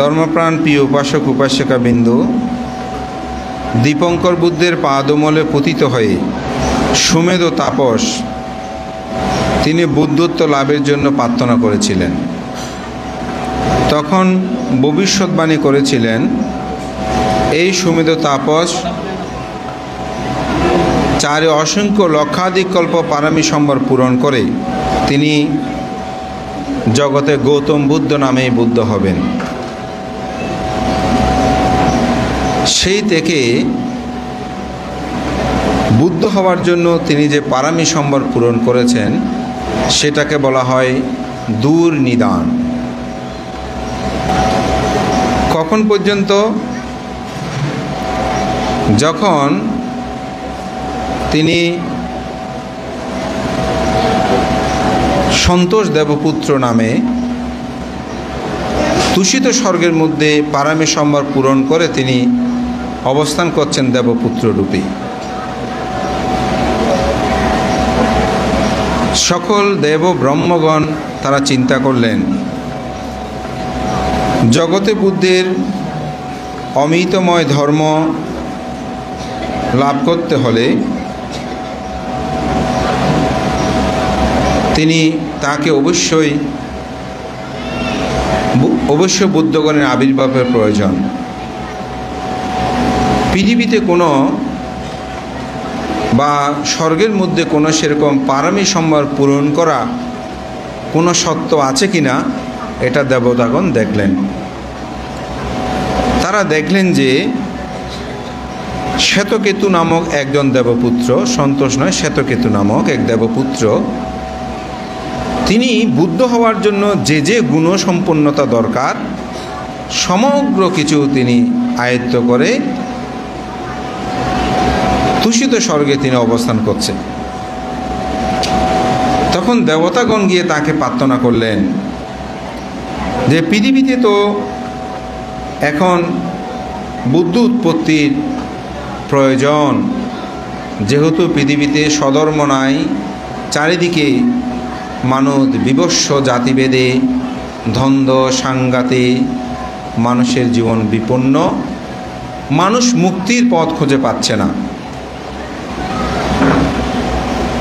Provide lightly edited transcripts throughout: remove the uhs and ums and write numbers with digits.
ধর্মপ্রাণ প্রিয় উপাসক উপাসিকা বিন্দু, দীপঙ্কর বুদ্ধের পাদমলে পতিত হয়ে সুমেধ তাপস তিনি বুদ্ধত্ব লাভের জন্য প্রার্থনা করেছিলেন। তখন ভবিষ্যৎবাণী করেছিলেন, এই সুমেধ তাপস চারে অসংখ্য লক্ষাধিক কল্প পারমী সম্বর পূরণ করে তিনি জগতে গৌতম বুদ্ধ নামেই বুদ্ধ হবেন। সেই থেকে বুদ্ধ হওয়ার জন্য তিনি যে পারমী সম্বর পূরণ করেছেন সেটাকে বলা হয় দূর নিদান। কখন পর্যন্ত? যখন তিনি সন্তোষ দেবপুত্র নামে তুষিত স্বর্গের মধ্যে পারমী সম্বর পূরণ করে তিনি অবস্থান করছেন দেবপুত্র রূপে। সকল দেব ব্রহ্মগণ তারা চিন্তা করলেন, জগতে বুদ্ধের অমিতময় ধর্ম লাভ করতে হলে তাকে অবশ্যই বুদ্ধগণের আবির্ভাবের প্রয়োজন। পৃথিবীতে কোনো বা স্বর্গের মধ্যে কোনো সেরকম পারমী সম্বর পূরণ করা কোনো সত্য আছে কিনা এটা দেবতাগণ দেখলেন। তারা দেখলেন যে শ্বেতকেতু নামক একজন দেবপুত্র, সন্তোষ নয়, শ্বেতকেতু নামক এক দেবপুত্র, তিনি বুদ্ধ হওয়ার জন্য যে যে গুণসম্পন্নতা দরকার সমগ্র কিছু তিনি আয়ত্ত করে তুষিত স্বর্গে তিনি অবস্থান করছেন। তখন দেবতাগণ গিয়ে তাকে প্রার্থনা করলেন যে পৃথিবীতে তো এখন বুদ্ধ উৎপত্তির প্রয়োজন, যেহেতু পৃথিবীতে সধর্ম নাই, চারিদিকে মানব বিবস্ব জাতিভেদে দ্বন্দ্ব সাংঘাতে মানুষের জীবন বিপন্ন, মানুষ মুক্তির পথ খুঁজে পাচ্ছে না,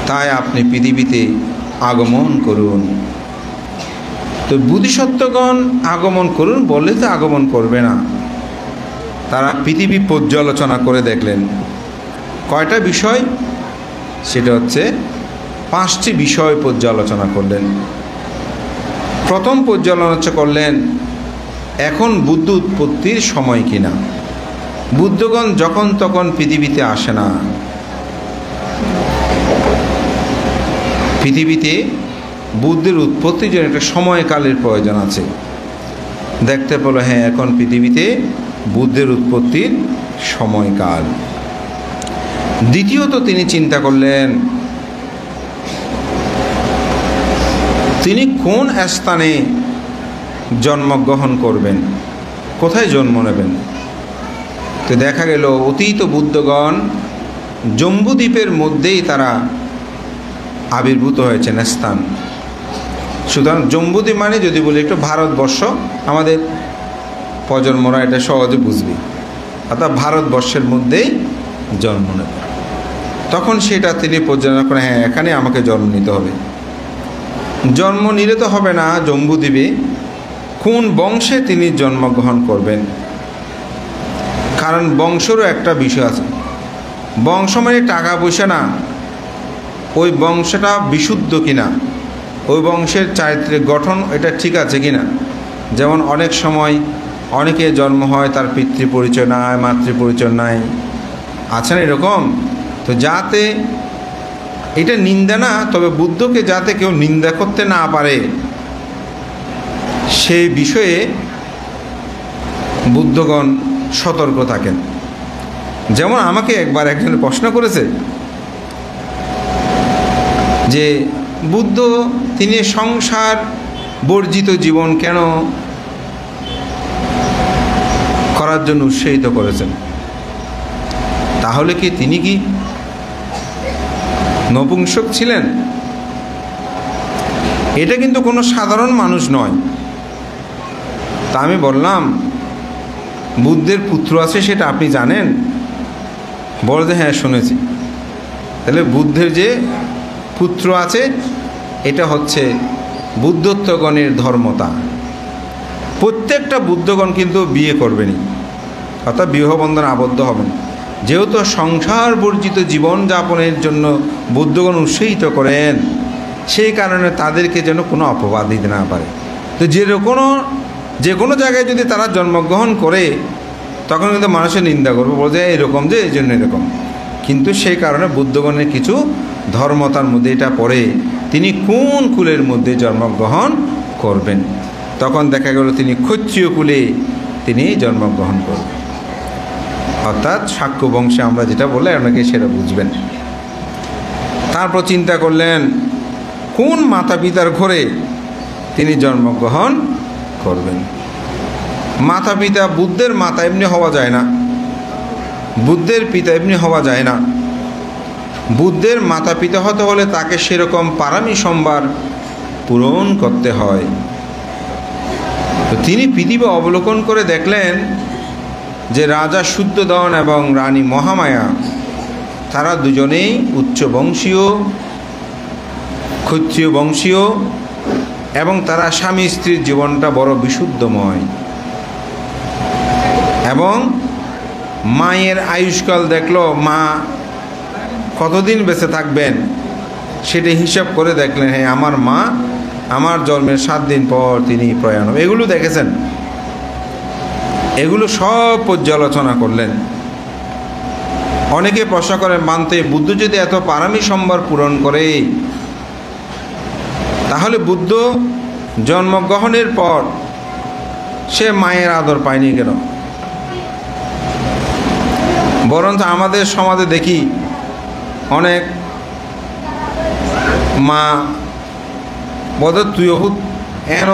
তাই আপনি পৃথিবীতে আগমন করুন। তো বুদ্ধিসত্ত্বগণ আগমন করুন বললে তো আগমন করবে না। তারা পৃথিবী পর্যালোচনা করে দেখলেন কয়টা বিষয়, সেটা হচ্ছে 5টি বিষয় পর্যালোচনা করলেন। প্রথম পর্যালোচনা করলেন এখন বুদ্ধ উৎপত্তির সময় কিনা। বুদ্ধগণ যখন তখন পৃথিবীতে আসে না, পৃথিবীতে বুদ্ধের উৎপত্তির জন্য একটা সময়কালের প্রয়োজন আছে। দেখতে পেল হ্যাঁ এখন পৃথিবীতে বুদ্ধের উৎপত্তির সময়কাল। দ্বিতীয়ত তিনি চিন্তা করলেন তিনি কোন স্থানে জন্মগ্রহণ করবেন, কোথায় জন্ম নেবেন। তো দেখা গেল অতীত বুদ্ধগণ জম্বুদ্বীপের মধ্যেই তারা আবির্ভূত হয়েছেন স্থান। সুতরাং জম্বুদ্বীপ মানে যদি বলি একটু ভারতবর্ষ, আমাদের প্রজন্মরা এটা সহজে বুঝবে, অর্থাৎ ভারতবর্ষের মধ্যেই জন্ম নেবে। তখন সেটা তিনি পর্যালোচনা করেন, হ্যাঁ এখানে আমাকে জন্ম নিতে হবে। জন্ম নিলে তো হবে না, জম্বুদ্বীপে কোন বংশে তিনি জন্মগ্রহণ করবেন, কারণ বংশেরও একটা বিষয় আছে। বংশ মানে টাকা পয়সা না, ওই বংশটা বিশুদ্ধ কিনা, ওই বংশের চারিত্রিক গঠন এটা ঠিক আছে কিনা। যেমন অনেক সময় অনেকে জন্ম হয় তার পিতৃ পরিচয় নাই, মাতৃ পরিচয় নাই, আছে না এরকম। তো যাতে এটা নিন্দা না, তবে বুদ্ধকে যাতে কেউ নিন্দা করতে না পারে সেই বিষয়ে বুদ্ধগণ সতর্ক থাকেন। যেমন আমাকে একবার একজন প্রশ্ন করেছে যে বুদ্ধ তিনি সংসার বর্জিত জীবন কেন করার জন্য উৎসাহিত করেছেন, তাহলে কি তিনি কি নপুংসক ছিলেন? এটা কিন্তু কোনো সাধারণ মানুষ নয়। তা আমি বললাম, বুদ্ধের পুত্র আছে সেটা আপনি জানেন? বলে যে হ্যাঁ শুনেছি। তাহলে বুদ্ধের যে পুত্র আছে এটা হচ্ছে বুদ্ধত্বগণের ধর্মতা। প্রত্যেকটা বুদ্ধগণ কিন্তু বিয়ে করবেনই, অর্থাৎ বিবাহবন্ধনে আবদ্ধ হবেন। যেহেতু সংসার বর্জিত জীবনযাপনের জন্য বুদ্ধগণ উৎসাহিত করেন, সেই কারণে তাদেরকে যেন কোনো অপবাদ দিতে না পারে। তো যে কোনো জায়গায় যদি তারা জন্মগ্রহণ করে তখন কিন্তু মানুষের নিন্দা করবে, বলছে এরকম যে এই জন্য এরকম। কিন্তু সেই কারণে বুদ্ধগণের কিছু ধর্মতার মধ্যে এটা পড়ে তিনি কোন কুলের মধ্যে জন্মগ্রহণ করবেন। তখন দেখা গেল তিনি ক্ষত্রিয় কুলে তিনি জন্মগ্রহণ করবেন, অর্থাৎ শাক্য বংশে আমরা যেটা বলে আপনাকে সেটা বুঝবেন। তারপর চিন্তা করলেন কোন মাতা পিতার ঘরে তিনি জন্মগ্রহণ করবেন। মাতা পিতা, বুদ্ধের মাতা এমনি হওয়া যায় না, বুদ্ধের পিতা এমনি হওয়া যায় না। বুদ্ধের মাতা পিতা হতে হলে তাকে সেরকম পারামি সম্ভার পূরণ করতে হয়। তো তিনি পৃথিবী অবলোকন করে দেখলেন যে রাজা শুদ্ধোধন এবং রানী মহামায়া তারা দুজনেই উচ্চ বংশীয়, ক্ষত্রিয় বংশীয়, এবং তারা স্বামী স্ত্রীর জীবনটা বড় বিশুদ্ধময়। এবং মায়ের আয়ুষ্কাল দেখলো, মা কতদিন বেঁচে থাকবেন সেটা হিসাব করে দেখলেন, হ্যাঁ আমার মা আমার জন্মের 7 দিন পর তিনি প্রয়াণ। এগুলো দেখেছেন, এগুলো সব পর্যালোচনা করলেন। অনেকে প্রশ্ন করেন, মানতে বুদ্ধ যদি এত পারামি সম্ভার পূরণ করে তাহলে বুদ্ধ জন্মগ্রহণের পর সে মায়ের আদর পায়নি কেন? বরঞ্চ আমাদের সমাজে দেখি অনেক মা বলে তুইও এন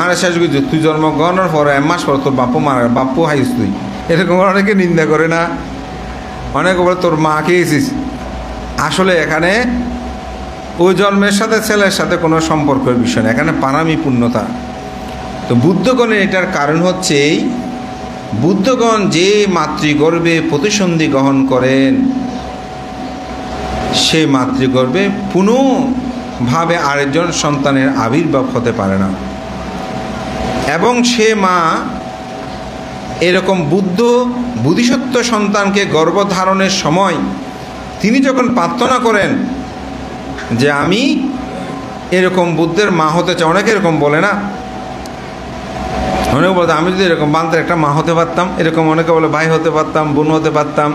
আর শেষ করছিস, তুই জন্মগ্রহণের পর 1 মাস পর তোর বাপু মারা, বাপু হাইস তুই, এরকম অনেকে নিন্দা করে না? অনেকে বলে তোর মা খেয়েছিস। আসলে এখানে ওই জন্মের সাথে ছেলের সাথে কোনো সম্পর্কের বিষয় না, এখানে পারামি পূর্ণতা। তো বুদ্ধগণের এটার কারণ হচ্ছে এই, বুদ্ধগণ যে মাতৃগর্ভে প্রতিসন্ধি গ্রহণ করেন সেই মাতৃগর্ভে পুনঃভাবে আরেকজন সন্তানের আবির্ভাব হতে পারে না। এবং সে মা এরকম বুদ্ধিসত্ত্ব সন্তানকে গর্ভধারণের সময় তিনি যখন প্রার্থনা করেন যে আমি এরকম বুদ্ধের মা হতে চাই, অনেকে এরকম বলে না, অনেকে বলতে আমি যদি এরকম বান্তের একটা মা হতে পারতাম, এরকম অনেকে বলে ভাই হতে পারতাম, বোন হতে পারতাম,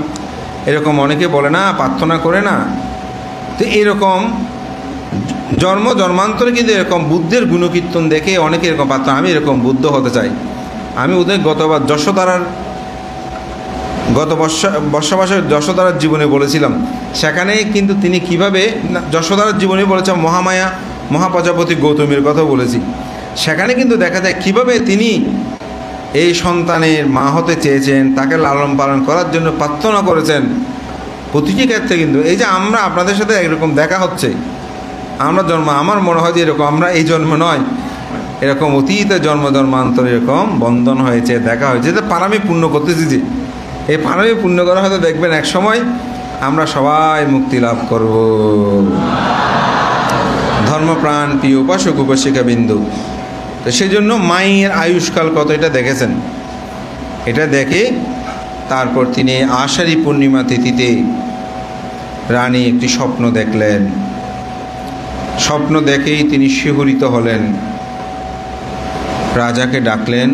এরকম অনেকে বলে না, প্রার্থনা করে না। তো এরকম জন্মান্তরে কিন্তু এরকম বুদ্ধের গুণকীর্তন দেখে অনেকে এরকম প্রার্থনা, আমি এরকম বুদ্ধ হতে চাই। আমি ওদের গতবার গত বর্ষবাসের যশোদারার জীবনে বলেছিলাম, সেখানে কিন্তু তিনি কিভাবে যশোদারার জীবনে বলেছেন, মহামায়া মহাপ্রজাপতি গৌতমীর কথা বলেছি। সেখানে কিন্তু দেখা যায় কিভাবে তিনি এই সন্তানের মা হতে চেয়েছেন, তাকে লালন পালন করার জন্য প্রার্থনা করেছেন। প্রতিটি ক্ষেত্রে কিন্তু এই যে আমরা আপনাদের সাথে একরকম দেখা হচ্ছে, আমরা আমার মনে হয় যে এরকম আমরা এই জন্ম নয়, এরকম অতীতে জন্মান্তর এরকম বন্ধন হয়েছে, দেখা হয়েছে, যে পারামি পূর্ণ করতেছি। যে এই পারামি পূর্ণ করা হয়তো দেখবেন এক সময় আমরা সবাই মুক্তি লাভ করব। ধর্মপ্রাণ প্রিয় উপাসক উপাসিকা বিন্দু, তো সেই জন্য মায়ের আয়ুষ্কাল কত এটা দেখেছেন। এটা দেখে তারপর তিনি আষাঢ়ী পূর্ণিমা তিথিতে রানী একটি স্বপ্ন দেখলেন। স্বপ্ন দেখেই তিনি শিহরিত হলেন, রাজাকে ডাকলেন,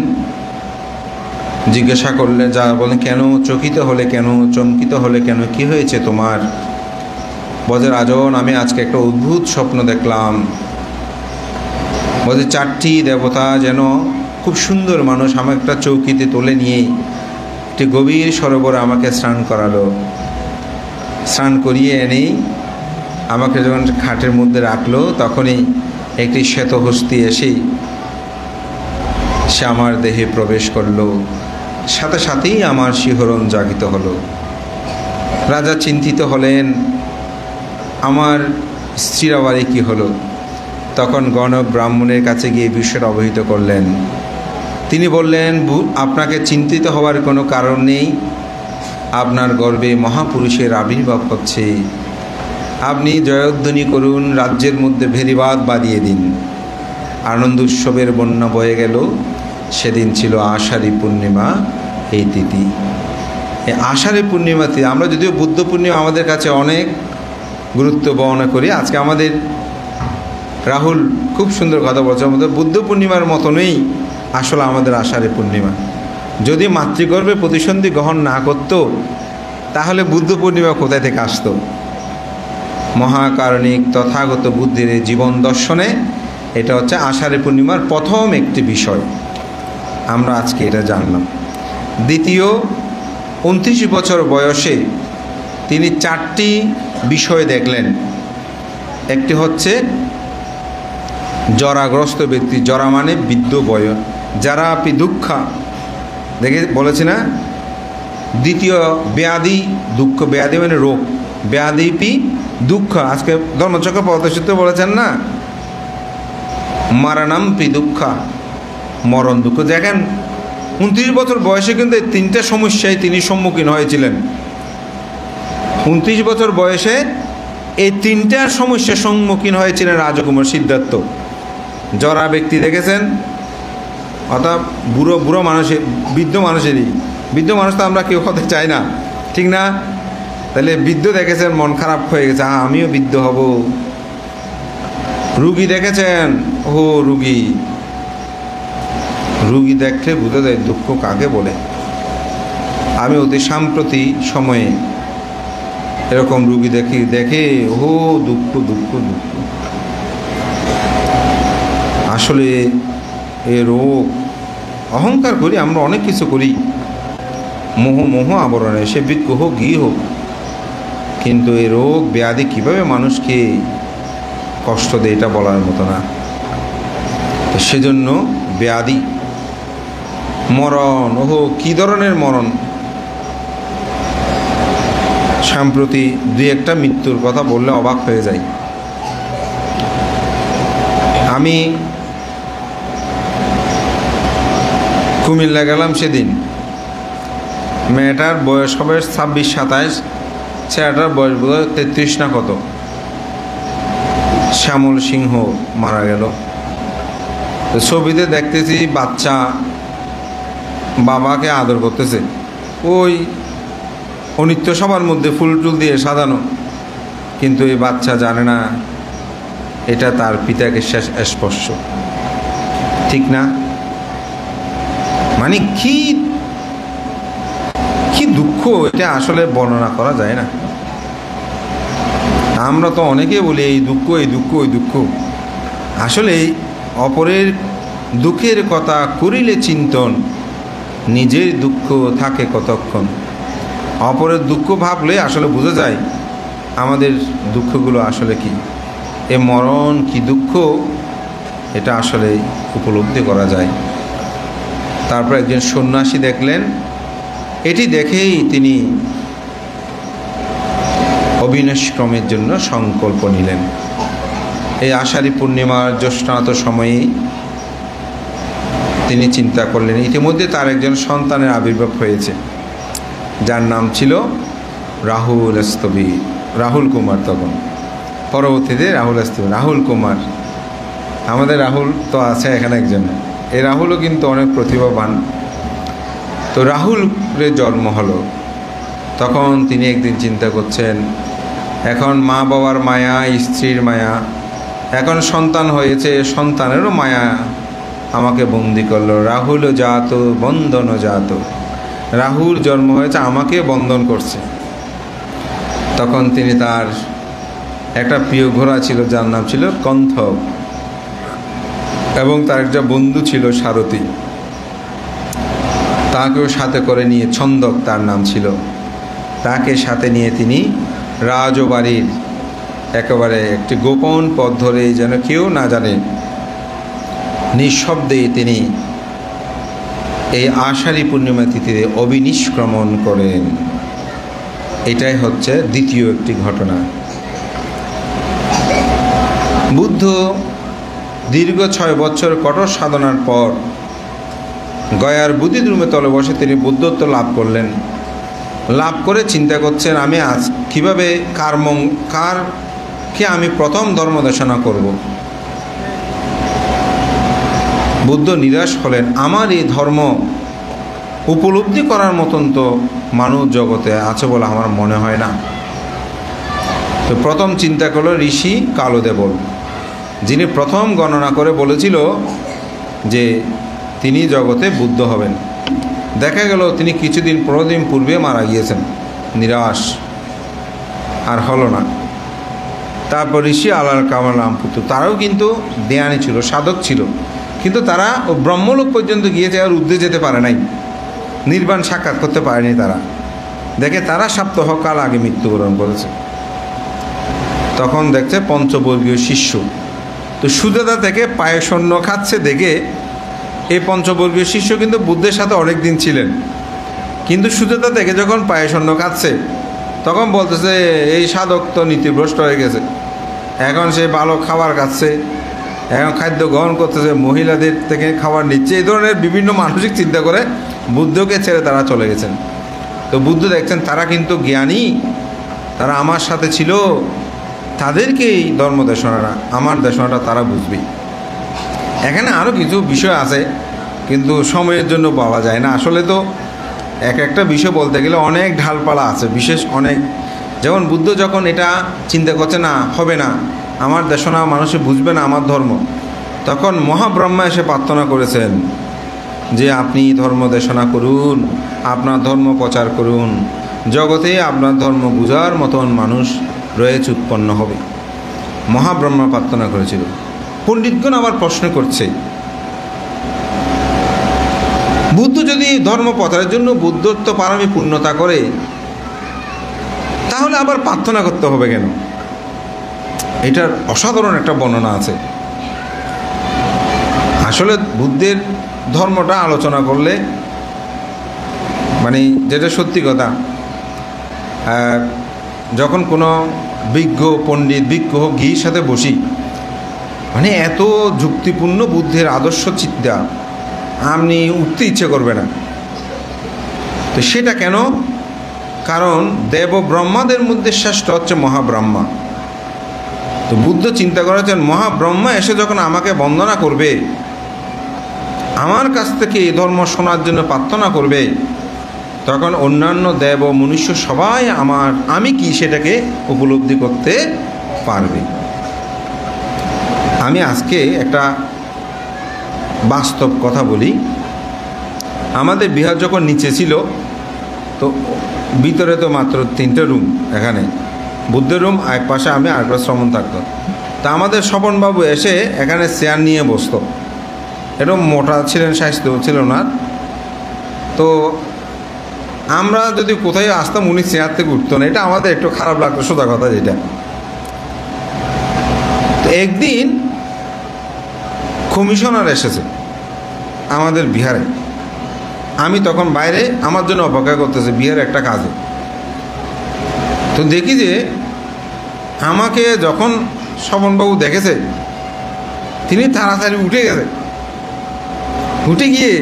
জিজ্ঞাসা করলেন, যা বলেন কেন চকিত হলে, কেন চমকিত হলে, কেন কি হয়েছে তোমার? বলে রাজন, আমি আজকে একটা অদ্ভুত স্বপ্ন দেখলাম। বলে 4টি দেবতা যেন খুব সুন্দর মানুষ আমাকে একটা চৌকিতে তুলে নিয়ে একটি গভীর সরোবরে আমাকে স্নান করালো। স্নান করিয়ে এনেই আমাকে যখন খাটের মধ্যে রাখলো, তখনই একটি শ্বেতহস্তি এসেই সে আমার দেহে প্রবেশ করলো, সাথে সাথেই আমার শিহরণ জাগিত হলো। রাজা চিন্তিত হলেন, আমার স্ত্রীর আবার কী হলো? তখন গণক ব্রাহ্মণের কাছে গিয়ে বিষয়টা অবহিত করলেন। তিনি বললেন, আপনাকে চিন্তিত হওয়ার কোনো কারণ নেই, আপনার গর্ভে মহাপুরুষের আবির্ভাব হচ্ছে। আপনি জয়ধ্বনি করুন, রাজ্যের মধ্যে ভেরিবাদ বাঁধিয়ে দিন। আনন্দ উৎসবের বন্যা বয়ে গেল। সেদিন ছিল আষাঢ়ী পূর্ণিমা, এই তিথি। এই আষাঢ়ী পূর্ণিমাতে আমরা যদিও বুদ্ধ পূর্ণিমা আমাদের কাছে অনেক গুরুত্ব বহন করি, আজকে আমাদের রাহুল খুব সুন্দর কথা বলছে, আমাদের বুদ্ধ পূর্ণিমার মতনই আসলে আমাদের আষাঢ়ী পূর্ণিমা। যদি মাতৃগর্ভে প্রতিসন্ধি গ্রহণ না করত, তাহলে বুদ্ধ পূর্ণিমা কোথায় থেকে আসতো? মহাকারণিক তথাগত বুদ্ধের জীবন দর্শনে এটা হচ্ছে আষাঢ়ী পূর্ণিমার প্রথম একটি বিষয়। আমরা আজকে এটা জানলাম। দ্বিতীয়, 29 বছর বয়সে তিনি 4টি বিষয় দেখলেন। একটি হচ্ছে জরাগ্রস্ত ব্যক্তি, জরা মানে বৃদ্ধ বয়স, যারা আপনি দুঃখা দেখে বলেছি না। দ্বিতীয়, ব্যাধি দুঃখ, ব্যাধি মানে রোগ, ব্যাধি পি দুঃখ। আজকে ধর্মচক্র পদসূত্র বলেছেন না, মারানাম পি দুঃখা, মরণ দুঃখ। দেখেন 29 বছর বয়সে কিন্তু এই 3টা সমস্যায় তিনি সম্মুখীন হয়েছিলেন। 29 বছর বয়সে এই 3টার সমস্যার সম্মুখীন হয়েছিলেন রাজকুমার সিদ্ধার্থ। জরা ব্যক্তি দেখেছেন, অর্থাৎ বুড়ো মানুষের, বৃদ্ধ মানুষেরই, বৃদ্ধ মানুষ তো আমরা কেউ হতে চাই না, ঠিক না? তাহলে বৃদ্ধ দেখেছেন, মন খারাপ হয়ে গেছে, আমিও বৃদ্ধ হব। রুগী দেখেছেন, ও রুগী দেখলে বুঝা যায় দুঃখ কাকে বলে। আমি অতি সাম্প্রতি সময়ে এরকম রুগী দেখে ও দুঃখ। আসলে এ রোগ, অহংকার করি আমরা, অনেক কিছু করি, মোহ আবরণে, সে বৃক্ষ হোক, ঘি হোক, কিন্তু এই রোগ ব্যাধি কীভাবে মানুষকে কষ্ট দেয় এটা বলার মতো না। তো সেজন্য ব্যাধি, মরণ, কী ধরনের মরণ! সাম্প্রতি 2-1টা মৃত্যুর কথা বললে অবাক হয়ে যায়। আমি কুমিল্লা গেলাম সেদিন, মেয়েটার বয়স হবে 26-27, ছেলেটার বয়স বোধ হয় 33 না কত। শ্যামল সিংহ মারা গেল। তো ছবিতে দেখতেছি বাচ্চা বাবাকে আদর করতেছে, ওই অনিত্য সবার মধ্যে ফুল টুল দিয়ে সাজানো, কিন্তু এই বাচ্চা জানে না এটা তার পিতাকে শেষ স্পর্শ, ঠিক না? মানে কি দুঃখ, এটা আসলে বর্ণনা করা যায় না। আমরা তো অনেকে বলি এই দুঃখ। আসলে অপরের দুঃখের কথা করিলে চিন্তন, নিজের দুঃখ থাকে কতক্ষণ। অপরের দুঃখ ভাবলে আসলে বোঝা যায় আমাদের দুঃখগুলো আসলে কি। এ মরণ কি দুঃখ, এটা আসলে উপলব্ধি করা যায়। তারপর একজন সন্ন্যাসী দেখলেন, এটি দেখেই তিনি অবিনাশক্রমের জন্য সংকল্প নিলেন। এই আষাঢ়ী পূর্ণিমার জ্যৈষ্ঠনাথ সময়ে তিনি চিন্তা করলেন, ইতিমধ্যে তার একজন সন্তানের আবির্ভাব হয়েছে, যার নাম ছিল রাহুল কুমার। তখন পরবর্তীতে রাহুল কুমার, আমাদের রাহুল তো আছে এখানে একজন, এই রাহুলও কিন্তু অনেক প্রতিভাবান। তো রাহুলের জন্ম হলো। তখন তিনি একদিন চিন্তা করছেন, এখন মা বাবার মায়া, স্ত্রীর মায়া, এখন সন্তান হয়েছে, সন্তানেরও মায়া আমাকে বন্দি করলো। রাহুল জাত বন্ধন জাত, রাহুল জন্ম হয়েছে, আমাকে বন্ধন করছে। তখন তিনি তার একটা প্রিয় ঘোড়া ছিল, যার নাম ছিল কণ্ঠক, এবং তার একটা বন্ধু ছিল সারথী, তাকেও সাথে করে নিয়ে, ছন্দক তার নাম ছিল, তাকে সাথে নিয়ে তিনি রাজবাড়ির একেবারে একটি গোপন পথ ধরে, যেন কেউ না জানে, নিঃশব্দে তিনি এই আষাঢ়ী পূর্ণিমা তিথিতে অবিনিষ্ক্রমণ করেন। এটাই হচ্ছে দ্বিতীয় একটি ঘটনা। বুদ্ধ দীর্ঘ 6 বছর কঠোর সাধনার পর গয়ার বুদ্ধিদ্রুমে তলে বসে তিনি বুদ্ধত্ব লাভ করলেন। লাভ করে চিন্তা করছেন, আমি আজ কীভাবে কারকে আমি প্রথম ধর্ম দেশনা করব। বুদ্ধ নিরাশ হলেন, আমার এই ধর্ম উপলব্ধি করার মতন তো মানব জগতে আছে বলে আমার মনে হয় না। তো প্রথম চিন্তা করল ঋষি কালদেবল, যিনি প্রথম গণনা করে বলেছিল যে তিনি জগতে বুদ্ধ হবেন। দেখা গেল তিনি কিছুদিন 15 দিন পূর্বে মারা গিয়েছেন। নিরাশ, আর হলো না। তারপর ঋষি আলাল কামালামপুত্র, তারাও কিন্তু জ্ঞানী ছিল, সাধক ছিল, কিন্তু তারা ব্রহ্মলোক পর্যন্ত গিয়েছে, আর ঊর্ধ্বে যেতে পারে নাই, নির্বাণ সাক্ষাৎ করতে পারেনি তারা। দেখে তারা সপ্তাহ কাল আগে মৃত্যুবরণ করেছে। তখন দেখছে পঞ্চবর্গীয় শিষ্য, তো সুজাতা থেকে পায়সন্য খাচ্ছে দেখে এই পঞ্চবর্গীয় শিষ্য কিন্তু বুদ্ধের সাথে অনেক দিন ছিলেন, কিন্তু সুজাতা থেকে যখন পায়সন্য খাচ্ছে তখন বলতেছে এই সাধক তো নীতিভ্রষ্ট হয়ে গেছে, এখন সে ভালো খাবার খাচ্ছে, এখন খাদ্য গ্রহণ করতেছে, মহিলাদের থেকে খাবার নিচ্ছে, এই ধরনের বিভিন্ন মানসিক চিন্তা করে বুদ্ধকে ছেড়ে তারা চলে গেছেন। তো বুদ্ধ দেখছেন তারা কিন্তু জ্ঞানী, তারা আমার সাথে ছিল, তাদেরকেই ধর্ম দেশনাটা, আমার দেশনাটা তারা বুঝবে। এখানে আরও কিছু বিষয় আছে, কিন্তু সময়ের জন্য পাওয়া যায় না। আসলে তো এক একটা বিষয় বলতে গেলে অনেক ঢালপালা আছে, বিশেষ অনেক। যেমন বুদ্ধ যখন এটা চিন্তা করছে না, হবে না, আমার দেশনা মানুষে বুঝবে না আমার ধর্ম, তখন মহাব্রহ্মা এসে প্রার্থনা করেছেন যে আপনি ধর্ম দেশনা করুন, আপনার ধর্ম প্রচার করুন, জগতে আপনার ধর্ম বুঝার মতন মানুষ রয়েছে, উৎপন্ন হবে। মহাব্রহ্মা প্রার্থনা করেছিল। পণ্ডিতগণ আবার প্রশ্ন করছে, বুদ্ধ যদি ধর্ম প্রচারের জন্য বুদ্ধত্ব পারমী পূর্ণতা করে, তাহলে আবার প্রার্থনা করতে হবে কেন? এটার অসাধারণ একটা বর্ণনা আছে। আসলে বুদ্ধের ধর্মটা আলোচনা করলে, মানে যেটা সত্যি কথা, যখন কোনো বিজ্ঞ পণ্ডিত, বিজ্ঞ গির সাথে বসি, মানে এত যুক্তিপূর্ণ বুদ্ধের আদর্শ চিন্তা আপনি উঠতে ইচ্ছে করবে না। তো সেটা কেন? কারণ দেব ব্রহ্মাদের মধ্যে শ্রেষ্ঠ হচ্ছে মহাব্রহ্মা। তো বুদ্ধ চিন্তা করেছেন, মহাব্রহ্মা এসে যখন আমাকে বন্দনা করবে, আমার কাছ থেকে এই ধর্ম শোনার জন্য প্রার্থনা করবে, তখন অন্যান্য দেব মনুষ্য সবাই আমি কি সেটাকে উপলব্ধি করতে পারবে। আমি আজকে একটা বাস্তব কথা বলি। আমাদের বিহার যখন নিচে ছিল, তো ভিতরে তো মাত্র 3টে রুম, এখানে বুদ্ধের রুম, এক পাশে আমি, আর পাশে শ্রমণ থাকতো। তা আমাদের স্বপনবাবু এসে এখানে চেয়ার নিয়ে বসতো, এরকম মোটা ছিলেন, স্বাস্থ্য ছিল না। তো আমরা যদি কোথায় আসতাম, উনি চেয়ার থেকে উঠতো না, এটা আমাদের একটু খারাপ লাগতো, সোজা কথা যেটা। তো একদিন কমিশনার এসেছে আমাদের বিহারে, আমি তখন বাইরে আমার জন্য অপেক্ষা করতেছে বিহারে একটা কাজে। তো দেখি যে আমাকে যখন স্বপনবাবু দেখেছে, তিনি তাড়াতাড়ি উঠে গেছে, উঠে গিয়ে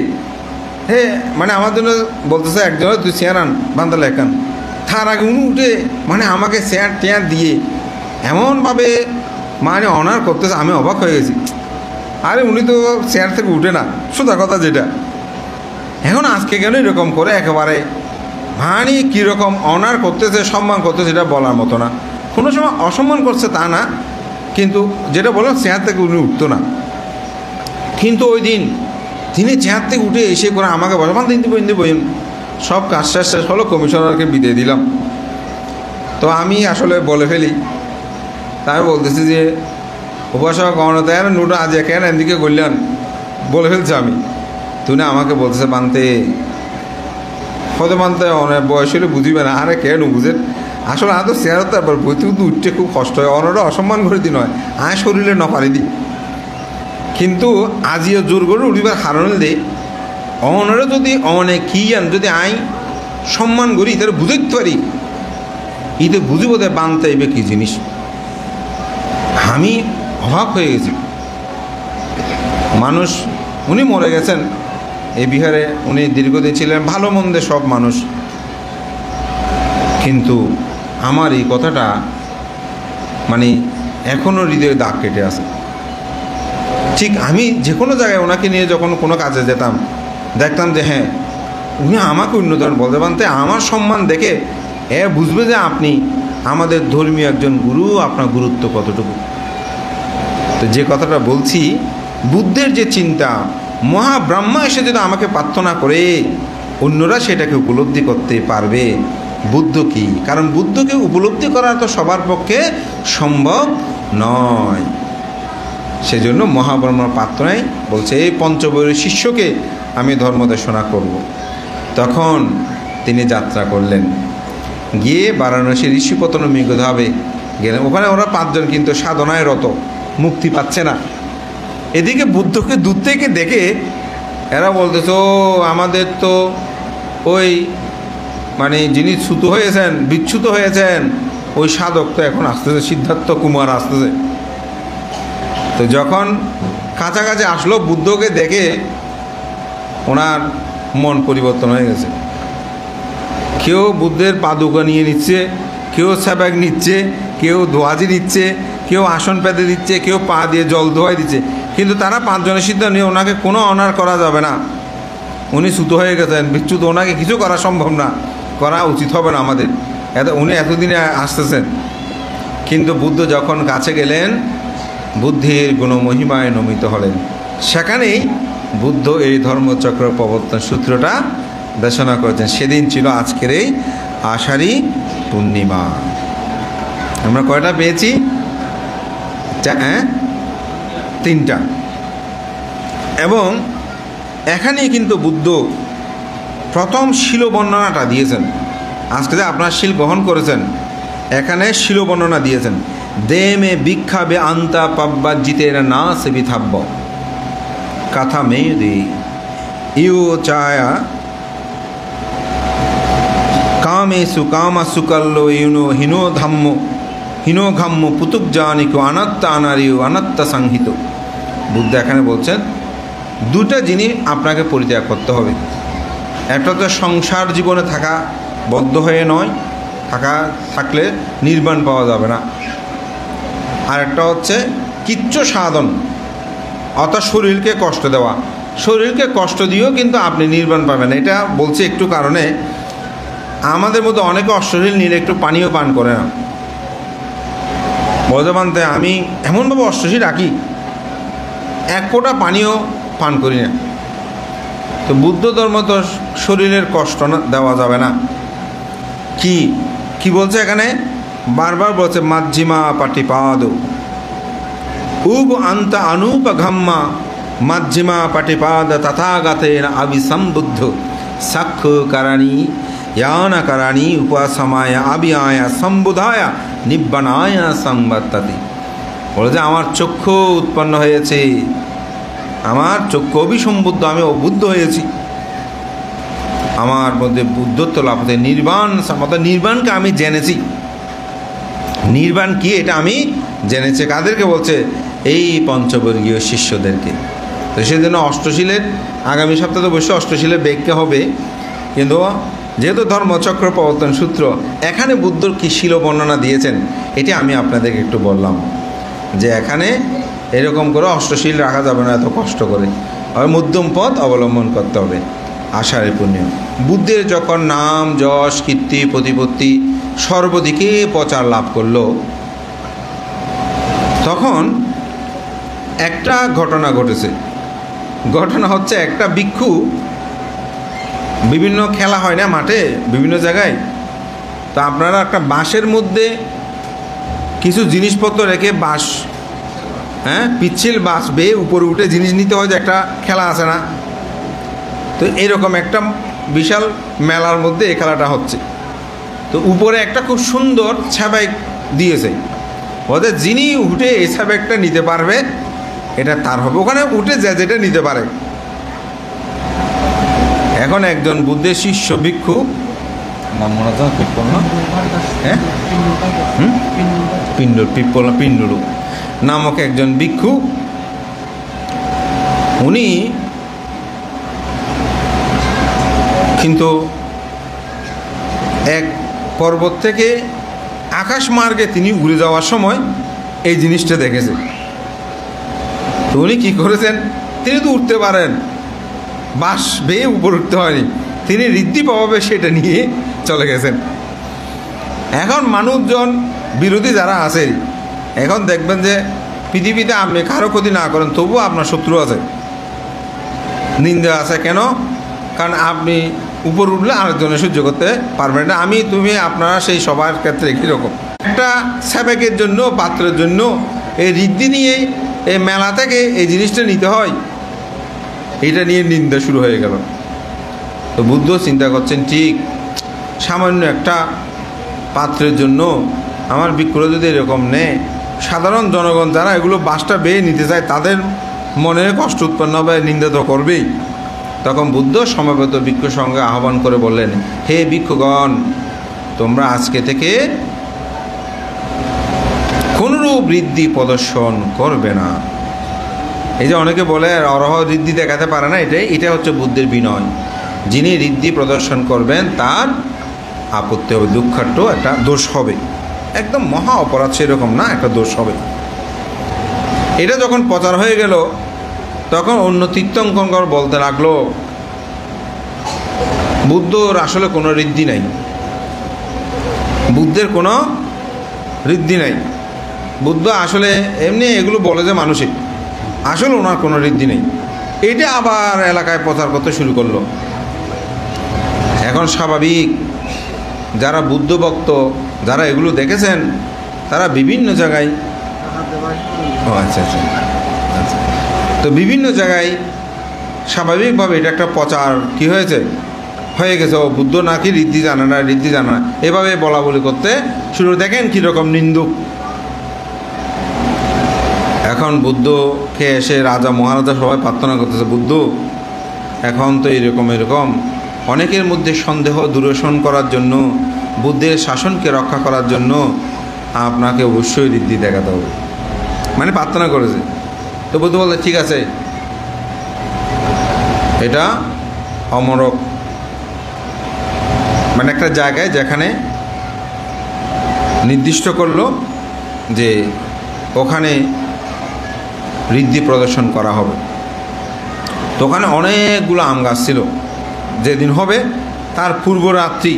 মানে আমার জন্য বলতেছে, একজন তুই চেয়ার আন, বান্দালে একান। তার আগে উনি উঠে মানে আমাকে চেয়ার টেয়ার দিয়ে এমনভাবে মানে অনার করতেছে, আমি অবাক হয়ে গেছি। আরে উনি তো চেয়ার থেকে উঠে না, সোজা কথা যেটা। এখন আজকে কেন এরকম করে একেবারে মানে কীরকম অনার করতেছে, সম্মান করতেছে, সেটা বলার মতো না। কোনো সময় অসম্মান করছে তা না, কিন্তু যেটা বললাম চেয়ার থেকে উনি উঠতো না। কিন্তু ওই দিন তিনি চেয়ার থেকে উঠে এসে করে আমাকে বলবেন, দিন বইন, সব কাজ শেষ হলো, কমিশনারকে বিদায় দিলাম। তো আমি আসলে বলে ফেলি, তাই বলতেছি যে উপাসক গণতায় নোটা আজ কেন এদিকে করলেন, বলে ফেলছি আমি। তুই না আমাকে বলতেছে বানতে, হতে বানতে অনেক বয়স হলে বুঝিবে না। আরে কেন বুঝে, আসলে আদৌ চেয়ার তারপর বইতে কিন্তু উঠতে খুব কষ্ট হয়, অনরা অসম্মান করে দিন হয়, আয় শরীরে ন পারি দি। কিন্তু আজিও জোর করে উঠিবার হারণ দে, অনরা যদি অনেক কি জান, যদি আই সম্মান করি, তাহলে বুঝতে পারি, ইতে বুঝিব দে বানতে এবে কী জিনিস। আমি অবাক হয়ে গেছি। মানুষ উনি মরে গেছেন, এই বিহারে উনি দীর্ঘদিন ছিলেন, ভালো মন্দে সব মানুষ। কিন্তু আমার এই কথাটা মানে এখনও হৃদয়ে দাগ কেটে আছে। ঠিক আমি যে কোনো জায়গায় ওনাকে নিয়ে যখন কোনো কাজে যেতাম, দেখতাম যে হ্যাঁ উনি আমাকে উন্নতন বলতে পারতে, আমার সম্মান দেখে বুঝবে যে আপনি আমাদের ধর্মীয় একজন গুরু, আপনার গুরুত্ব কতটুকু। তো যে কথাটা বলছি, বুদ্ধের যে চিন্তা, মহাব্রহ্মা এসে যদি আমাকে প্রার্থনা করে অন্যরা সেটাকে উপলব্ধি করতে পারবে, বুদ্ধ কি? কারণ বুদ্ধকে উপলব্ধি করা তো সবার পক্ষে সম্ভব নয়। সেজন্য মহাব্রহ্মার প্রার্থনায় বলছে এই পঞ্চবৈরী শিষ্যকে আমি ধর্মদেশনা করব। তখন তিনি যাত্রা করলেন, গিয়ে বারাণসী ঋষিপতন মৃগধাবে গেলেন। ওখানে ওরা 5 জন কিন্তু সাধনায় রত, মুক্তি পাচ্ছে না। এদিকে বুদ্ধকে দূর থেকে দেখে এরা বলতেছে ও আমাদের তো ওই মানে যিনি চ্যুত হয়েছেন, বিচ্যুত হয়েছেন, ওই সাধক তো এখন আসতেছে, সিদ্ধার্থ কুমার আসতেছে। তো যখন কাছাকাছি আসলো, বুদ্ধকে দেখে ওনার মন পরিবর্তন হয়ে গেছে। কেউ বুদ্ধের পাদুকা নিয়ে নিচ্ছে, কেউ সেবাক নিচ্ছে, কেউ ধোয়াজি দিচ্ছে, কেউ আসন পেতে দিচ্ছে, কেউ পা দিয়ে জল ধোয়াই দিচ্ছে। কিন্তু তারা 5 জনের সিদ্ধান্ত নিয়ে ওনাকে কোনো অনার করা যাবে না, উনি চ্যুত হয়ে গেছেন, বিচ্যুত, ওনাকে কিছু করা সম্ভব না, করা উচিত হবে না আমাদের, উনি এতদিনে আসতেছেন। কিন্তু বুদ্ধ যখন কাছে গেলেন, বুদ্ধির গুণমহিমায় নমিত হলেন। সেখানেই বুদ্ধ এই ধর্মচক্র প্রবর্তন সূত্রটা দেশনা করেছেন। সেদিন ছিল আজকের এই আষাঢ়ী পূর্ণিমা। আমরা কয়টা পেয়েছি? 3টা। এবং এখানেই কিন্তু বুদ্ধ প্রথম শিল বর্ণনাটা দিয়েছেন। আজকে যে আপনার শিল গ্রহণ করেছেন, এখানে শিল বর্ণনা দিয়েছেন। দে মে বিক্ষাবে আন্তা পাব্বা জিতের না সে বিথাব্য কথা মেয়ে দে ইউ চায়া কামে সুকামা সুকাল্ল ইউনো হীনো ঘাম্য পুতুক জানিক অনাত্মা আনারিও অনাত্মা সংহিত। বুদ্ধ এখানে বলছেন 2টা জিনিস আপনাকে পরিত্যাগ করতে হবে। একটা তো সংসার জীবনে থাকা, বদ্ধ হয়ে নয়, থাকলে নির্বাণ পাওয়া যাবে না। আর একটা হচ্ছে কিচ্ছ সাধন, অর্থাৎ শরীরকে কষ্ট দেওয়া। শরীরকে কষ্ট দিয়েও কিন্তু আপনি নির্বাণ পাবেন। এটা বলছি একটু কারণে আমাদের মধ্যে অনেকে অশ্বশীল নিলে একটু পানীয় পান করে না। বর্তমানতে আমি এমনভাবে অশ্বশীল রাখি, 1 ফোঁটা পানীয় পান করি না। তো বুদ্ধ ধর্ম তো শরীরের কষ্ট দেওয়া যাবে না। কি বলছে এখানে? বারবার বলছে মাজ্জিমা পাটিপাদ উব আন্তা অনুপ ঘম্মা মাজ্জিমা পাটিপাদ তথাগতেন আবিসম্বুদ্ধ সাক্ষ্য কারণী याना कराणी उपासमाया अभियाय सम्बुधाया निब्बानाय संबत्तति। বলে যে আমার চক্ষু উৎপন্ন হয়েছে, আমার চক্ষু অভিসম্বুদ্ধ, আমি অবুদ্ধ হয়েছি, আমার মধ্যে বুদ্ধত্ব লাভ হতে নির্বাণ, নির্বাণকে আমি জেনেছি। নির্বাণ কি এটা আমি জেনেছি। কাদেরকে বলছে? এই পঞ্চবর্গীয় শিষ্যদেরকে। তো সেজন্য অষ্টশীলের আগামী সপ্তাহে অবশ্যই অষ্টশীলের ব্যাখ্যা হবে। কিন্তু যেহেতু ধর্মচক্র প্রবর্তন সূত্র, এখানে বুদ্ধর কী শিল বর্ণনা দিয়েছেন এটি আমি আপনাদেরকে একটু বললাম, যে এখানে এরকম করে অষ্টশীল রাখা যাবে না এত কষ্ট করে, আর মধ্যম পথ অবলম্বন করতে হবে। আষাঢ়ী পূর্ণিমা বুদ্ধের যখন নাম যশ কীর্তি প্রতিপত্তি সর্বদিকে প্রচার লাভ করল, তখন একটা ঘটনা ঘটেছে। ঘটনা হচ্ছে একটা ভিক্ষু, বিভিন্ন খেলা হয় না মাঠে বিভিন্ন জায়গায়, তো আপনারা একটা বাঁশের মধ্যে কিছু জিনিসপত্র রেখে বাঁশ, পিচ্ছিল বাঁশ বেয়ে উপরে উঠে জিনিস নিতে হয়, যে একটা খেলা আছে না, তো এরকম একটা বিশাল মেলার মধ্যে এই খেলাটা হচ্ছে। তো উপরে একটা খুব সুন্দর ছাবাই দিয়েছে, ওদের যিনি উঠে এই ছাবাইটা নিতে পারবে এটা তার হবে, ওখানে উঠে যেটা নিতে পারে। এখন একজন বুদ্ধের শিষ্য ভিক্ষু, নাম মনে হয় পিপ্পল না, পিণ্ডুরু নামক একজন ভিক্ষু, উনি কিন্তু এক পর্বত থেকে আকাশ মার্গে তিনি উড়ে যাওয়ার সময় এই জিনিসটা দেখেছে। তো উনি কী করেছেন, তিনি তো উঠতে পারেন, বাঁশ বেয়ে উপর উঠতে হয়নি, তিনি ঋদ্ধি প্রভাবে সেটা নিয়ে চলে গেছেন। এখন মানুষজন বিরোধী যারা আছে, এখন দেখবেন যে পৃথিবীতে আপনি কারো ক্ষতি না করেন তবুও আপনার শত্রু আছে, নিন্দা আছে। কেন? কারণ আপনি উপর উঠলে আরেকজনে সহ্য করতে পারবেন না। তুমি আপনারা সেই সবার ক্ষেত্রে কীরকম একটা সেবেকের জন্য, পাত্রের জন্য এই ঋদ্ধি নিয়ে এই মেলা থেকে এই জিনিসটা নিতে হয়, এটা নিয়ে নিন্দা শুরু হয়ে গেল। তো বুদ্ধ চিন্তা করছেন, ঠিক সামান্য একটা পাত্রের জন্য আমার বিক্রয় যদি এরকম নেয়, সাধারণ জনগণ যারা এগুলো বাসটা বেয়ে নিতে চায় তাদের মনে কষ্ট উৎপন্ন হবে, নিন্দা তো করবেই। তখন বুদ্ধ সমবেত ভিক্ষু সঙ্গে আহ্বান করে বললেন, হে ভিক্ষুগণ, তোমরা আজকে থেকে কোনরূপ ঋদ্ধি প্রদর্শন করবে না। এই যে অনেকে বলে অরহ ঋদ্ধি দেখাতে পারে না, এটা হচ্ছে বুদ্ধের বিনয়। যিনি ঋদ্ধি প্রদর্শন করবেন তার আপত্তি হবে, দুঃখাট্য একটা দোষ হবে, একদম মহা অপরাধ সেরকম না, একটা দোষ হবে। এটা যখন প্রচার হয়ে গেল তখন অন্য তীর্থঙ্কর বলতে লাগলো, বুদ্ধর আসলে কোনো ঋদ্ধি নাই, বুদ্ধের কোনো ঋদ্ধি নাই, বুদ্ধ আসলে এমনি এগুলো বলে যে মানসিক, আসলে ওনার কোনো ঋদ্ধি নেই। এটা আবার এলাকায় প্রচার করতে শুরু করলো। এখন স্বাভাবিক যারা বুদ্ধ ভক্ত, যারা এগুলো দেখেছেন, তারা বিভিন্ন জায়গায় আচ্ছা, তো বিভিন্ন জায়গায় স্বাভাবিকভাবে এটা একটা প্রচার কি হয়ে গেছে, ও বুদ্ধ নাকি ঋদ্ধি জানে না, ঋদ্ধি জানে না, এভাবে বলা বলি করতে শুরু। দেখেন কীরকম নিন্দুক। এখন বুদ্ধকে এসে রাজা মহারাজা সবাই প্রার্থনা করতেছে, বুদ্ধ এখন তো এরকম অনেকের মধ্যে সন্দেহ দূরীকরণ করার জন্য, বুদ্ধের শাসনকে রক্ষা করার জন্য আপনাকে অবশ্যই ঋদ্ধি দেখাতে হবে, মানে প্রার্থনা করেছে। তো বুদ্ধ বলতে, ঠিক আছে, এটা অমরক, মানে একটা জায়গায় যেখানে নির্দিষ্ট করলো যে ওখানে ঋদ্ধি প্রদর্শন করা হবে। তো ওখানে অনেকগুলো আম গাছ ছিল। যেদিন হবে তার পূর্বরাত্রি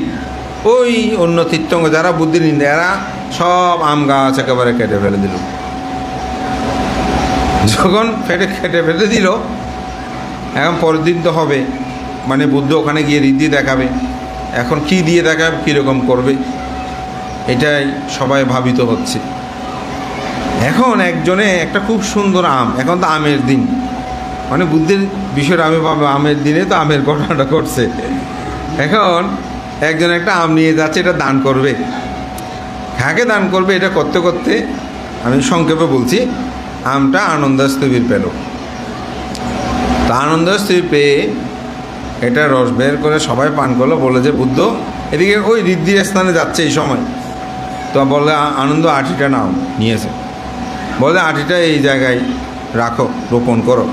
ওই অন্য তীর্থঙ্গ যারা বুদ্ধি নিন্দা, এরা সব আম গাছ একেবারে কেটে ফেলে দিল। যখন কেটে ফেলে দিল, এখন পরের দিন তো হবে, মানে বুদ্ধ ওখানে গিয়ে ঋদ্ধি দেখাবে। এখন কি দিয়ে দেখাবে, কীরকম করবে, এটাই সবাই ভাবিত হচ্ছে। এখন একজনে একটা খুব সুন্দর আম, এখন তো আমের দিন, মানে বুদ্ধের বিষয়টা আমি ভাবি আমের দিনে তো আমের ঘটনাটা ঘটছে। এখন একজন একটা আম নিয়ে যাচ্ছে, এটা দান করবে, কাকে দান করবে, এটা করতে করতে আমি সংক্ষেপে বলছি, আমটা আনন্দস্থবির পেল। তো আনন্দস্থবির পেয়ে এটা রস বের করে সবাই পান করলো, বলে যে বুদ্ধ এদিকে ওই ঋদ্ধির স্থানে যাচ্ছে এই সময়। তো বলে আনন্দ আটিটা নাও, নিয়েছে, বলে আটিটা এই জায়গায় রাখো, রোপণ করো।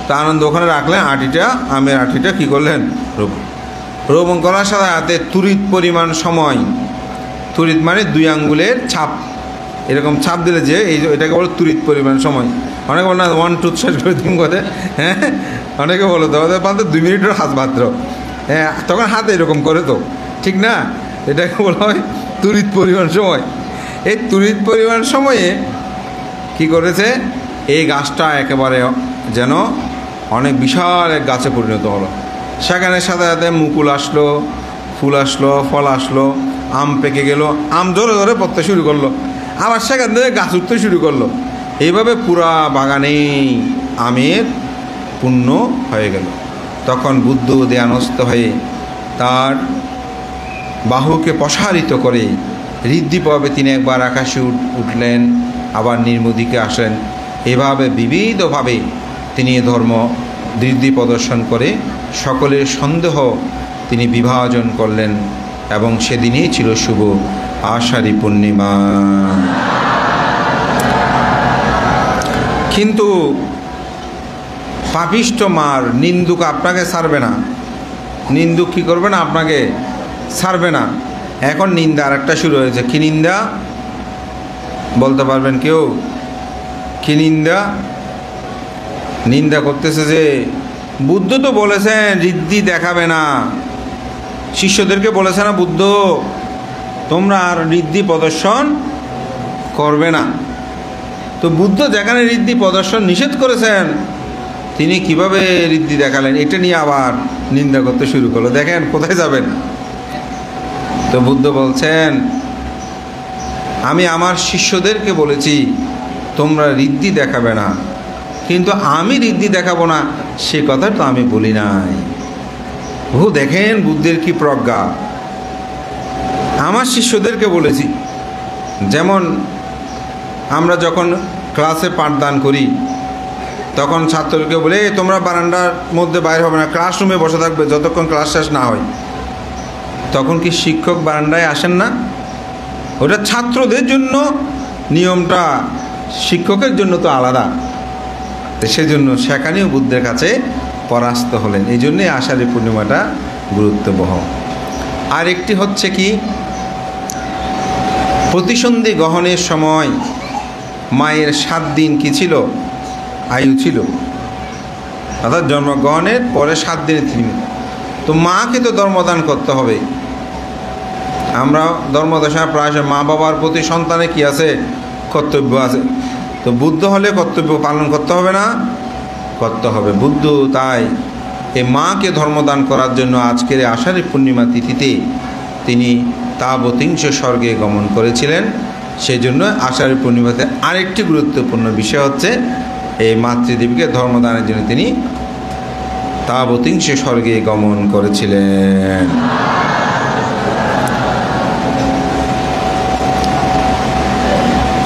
তা আনন্দ ওখানে রাখলেন আটিটা, আমের আটিটা কী করলেন, রোপণ করার সাথে হাতে তুরিত পরিমাণ সময়, তুরিত মানে 2 আঙ্গুলের ছাপ, এরকম ছাপ দিলে যে এটাকে বলে তুরিত পরিমাণ সময়। অনেকে বলে না 1 2 3 করে দিন কথা, হ্যাঁ অনেকে বলো তো ওদের পাতে 2 মিনিটের হাত মাত্র, হ্যাঁ তখন হাতে এরকম করে, তো ঠিক না, এটাকে বলা হয় তুরিত পরিমাণ সময়। এই তুরিত পরিমাণ সময়ে কি করেছে, এই গাছটা একেবারে যেন অনেক বিশাল এক গাছে পরিণত হলো। সেখানে সাথে সাথে মুকুল আসলো, ফুল আসলো, ফল আসলো, আম পেকে গেল, আম জোরে জোরে পড়তে শুরু করলো, আবার সেখান থেকে গাছ উঠতে শুরু করলো। এইভাবে পুরা বাগানে আমের পূর্ণ হয়ে গেল। তখন বুদ্ধ ধ্যানস্থ হয়ে তার বাহুকে প্রসারিত করে ঋদ্ধি পাবে তিনি একবার আকাশে উঠলেন, আবার নির্মুদিকে আসেন। এভাবে বিবিধভাবে তিনি ধর্ম ঋদ্ধি প্রদর্শন করে সকলের সন্দেহ তিনি বিভাজন করলেন, এবং সেদিনই ছিল শুভ আষাঢ়ী পূর্ণিমা। কিন্তু পাপিষ্ঠ মার নিন্দুক আপনাকে ছাড়বে না, নিন্দুক কী করবে না, আপনাকে ছাড়বে না। এখন নিন্দা আর একটা শুরু হয়েছে। কী নিন্দা বলতে পারবেন কেউ? কী নিন্দা? নিন্দা করতেছে যে বুদ্ধ তো বলেছেন ঋদ্ধি দেখাবে না, শিষ্যদেরকে বলেছে না বুদ্ধ তোমরা আর ঋদ্ধি প্রদর্শন করবে না। তো বুদ্ধ যেখানে ঋদ্ধি প্রদর্শন নিষেধ করেছেন তিনি কিভাবে ঋদ্ধি দেখালেন, এটা নিয়ে আবার নিন্দা করতে শুরু করলো। দেখেন কোথায় যাবেন। তো বুদ্ধ বলছেন আমি আমার শিষ্যদেরকে বলেছি তোমরা ঋদ্ধি দেখাবে না, কিন্তু আমি ঋদ্ধি দেখাবো না সে কথা তো আমি বলি নাই। দেখেন বুদ্ধের কি প্রজ্ঞা। আমার শিষ্যদেরকে বলেছি, যেমন আমরা যখন ক্লাসে পাঠদান করি তখন ছাত্রকে বলে তোমরা বারান্দার মধ্যে বাইরে হবে না, ক্লাসরুমে বসে থাকবে যতক্ষণ ক্লাস শেষ না হয়। তখন কি শিক্ষক বারান্দায় আসেন না? ওটা ছাত্রদের জন্য নিয়মটা, শিক্ষকের জন্য তো আলাদা। সেজন্য সেখানেও বুদ্ধের কাছে পরাস্ত হলেন। এই জন্যে আষাঢ়ী পূর্ণিমাটা গুরুত্ববহ। আর একটি হচ্ছে কি, প্রতিসন্ধি গ্রহণের সময় মায়ের 7 দিন কি ছিল? আয়ু ছিল। অর্থাৎ জন্মগ্রহণের পরে 7 দিনে তিনি, তো মাকে তো ধর্মদান করতে হবে। আমরা ধর্মদশা প্রায় মা বাবার প্রতি সন্তানে কি আছে? কর্তব্য আছে। তো বুদ্ধ হলে কর্তব্য পালন করতে হবে না? করতে হবে। বুদ্ধ তাই এই মাকে ধর্মদান করার জন্য আজকের আষাঢ়ী পূর্ণিমা তিথিতে তিনি তাবতিংশ স্বর্গে গমন করেছিলেন। সেই জন্য আষাঢ়ী পূর্ণিমাতে আরেকটি গুরুত্বপূর্ণ বিষয় হচ্ছে এই মাতৃদেবীকে ধর্মদানের জন্য তিনি তাবতিংশ স্বর্গে গমন করেছিলেন।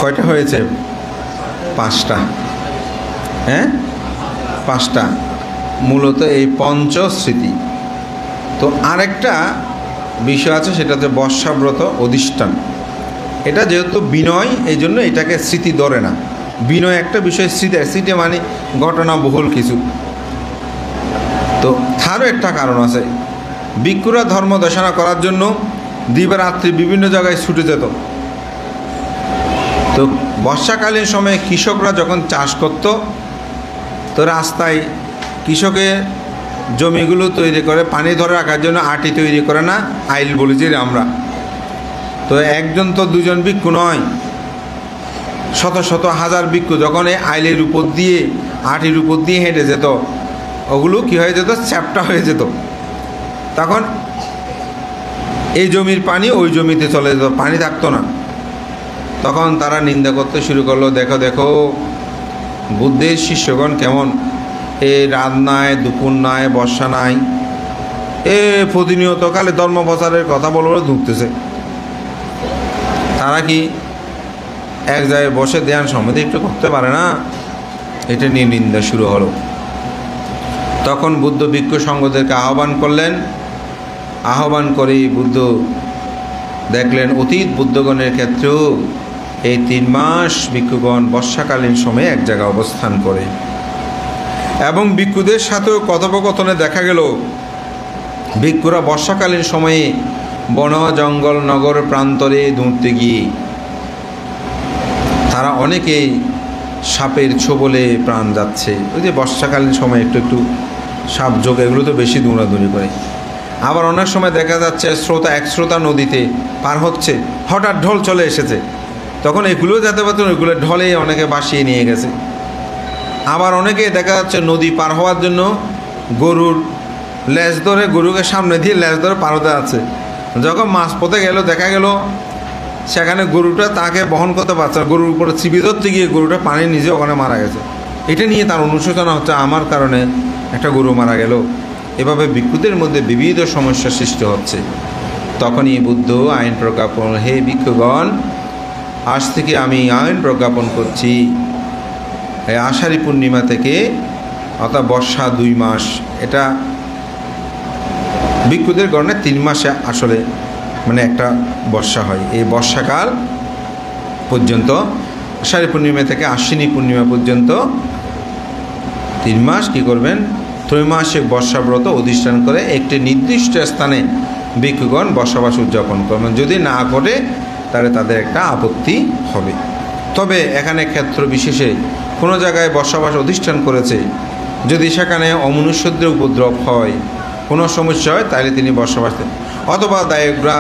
কয়টা হয়েছে? 5টা। হ্যাঁ, 5টা। মূলত এই পঞ্চস্মৃতি। তো আরেকটা বিষয় আছে, সেটা হচ্ছে বর্ষাব্রত অধিষ্ঠান। এটা যেহেতু বিনয়, এই জন্য এটাকে স্মৃতি ধরে না। বিনয় একটা বিষয়, স্মৃতি মানে ঘটনা বহুল কিছু। তো তারও একটা কারণ আছে। ভিক্ষুরা ধর্ম দেশনা করার জন্য দিবারাত্রি বিভিন্ন জায়গায় ছুটে যেত। তো বর্ষাকালীন সময়ে কৃষকরা যখন চাষ করত, তো রাস্তায় কৃষকের জমিগুলো তৈরি করে পানি ধরে রাখার জন্য আটি তৈরি করে না, আইল বলি যে আমরা। তো একজন তো দুজন ভিক্ষু নয়, শত শত হাজার ভিক্ষু যখন এই আইলের উপর দিয়ে, আটির উপর দিয়ে হেঁটে যেত, ওগুলো কি হয়ে যেত? চ্যাপ্টা হয়ে যেত। তখন এই জমির পানি ওই জমিতে চলে যেত, পানি থাকতো না। তখন তারা নিন্দা করতে শুরু করলো, দেখো দেখো বুদ্ধের শিষ্যগণ কেমন, এই রাত নাই, দুপুর নাই, বর্ষা নাই, প্রতিনিয়ত কালে ধর্ম প্রচারের কথা বলে ঢুকতেছে। তারা কি এক জায়গায় বসে ধ্যান সমাধি একটু করতে পারে না? এটা নিয়ে নিন্দা শুরু হলো। তখন বুদ্ধ ভিক্ষু সংঘদেরকে আহ্বান করলেন। আহ্বান করেই বুদ্ধ দেখলেন অতীত বুদ্ধগণের ক্ষেত্রেও এই 3 মাস ভিক্ষুগণ বর্ষাকালীন সময়ে এক জায়গায় অবস্থান করে, এবং ভিক্ষুদের সাথেও কথোপকথনে দেখা গেল ভিক্ষুরা বর্ষাকালীন সময়ে বন জঙ্গল নগর প্রান্তরে দৌড়তে গিয়ে তারা অনেকেই সাপের ছোবলে প্রাণ যাচ্ছে। ওই যে বর্ষাকালীন সময় একটু একটু সাপ যোগ, এগুলো তো বেশি দৌড়াদৌড়ি করে। আবার অনেক সময় দেখা যাচ্ছে এক স্রোতা নদীতে পার হচ্ছে, হঠাৎ ঢল চলে এসেছে, তখন এগুলো যেতে পারতেন, ওইগুলো ঢলে অনেকে ভাসিয়ে নিয়ে গেছে। আবার অনেকে দেখা যাচ্ছে নদী পার হওয়ার জন্য গরুর লেজ ধরে, গরুকে সামনে দিয়ে লেজ ধরে পার হতে আছে। যখন মাছ পথে গেল, দেখা গেল সেখানে গরুটা তাকে বহন করতে পারছে না, গরুর উপরে চিপে ধরতে গিয়ে গরুটা পানি নিজে ওখানে মারা গেছে। এটা নিয়ে তার অনুশোচনা হচ্ছে, আমার কারণে একটা গরু মারা গেল। এভাবে ভিক্ষুদের মধ্যে বিবিধ সমস্যার সৃষ্টি হচ্ছে। তখনই বুদ্ধ আইন প্রজ্ঞাপন, হে ভিক্ষুগণ, আজ থেকে আমি আইন প্রজ্ঞাপন করছি, এই আষাঢ়ী পূর্ণিমা থেকে, অর্থাৎ বর্ষা 2 মাস, এটা ভিক্ষুদের গণনায় 3 মাসে আসলে মানে একটা বর্ষা হয়। এই বর্ষাকাল পর্যন্ত, আষাঢ়ী পূর্ণিমা থেকে আশ্বিনী পূর্ণিমা পর্যন্ত 3 মাস কী করবেন? ত্রৈমাসিক বর্ষাব্রত অধিষ্ঠান করে একটি নির্দিষ্ট স্থানে ভিক্ষুগণ বসবাস উদযাপন করবেন। যদি না করে তাহলে তাদের একটা আপত্তি হবে। তবে এখানে ক্ষেত্র বিশেষে কোনো জায়গায় বসবাস অধিষ্ঠান করেছে, যদি সেখানে অমনুষ্যদের উপদ্রব হয়, কোনো সমস্যা হয়, তাহলে তিনি বসবাস, অথবা দায়করা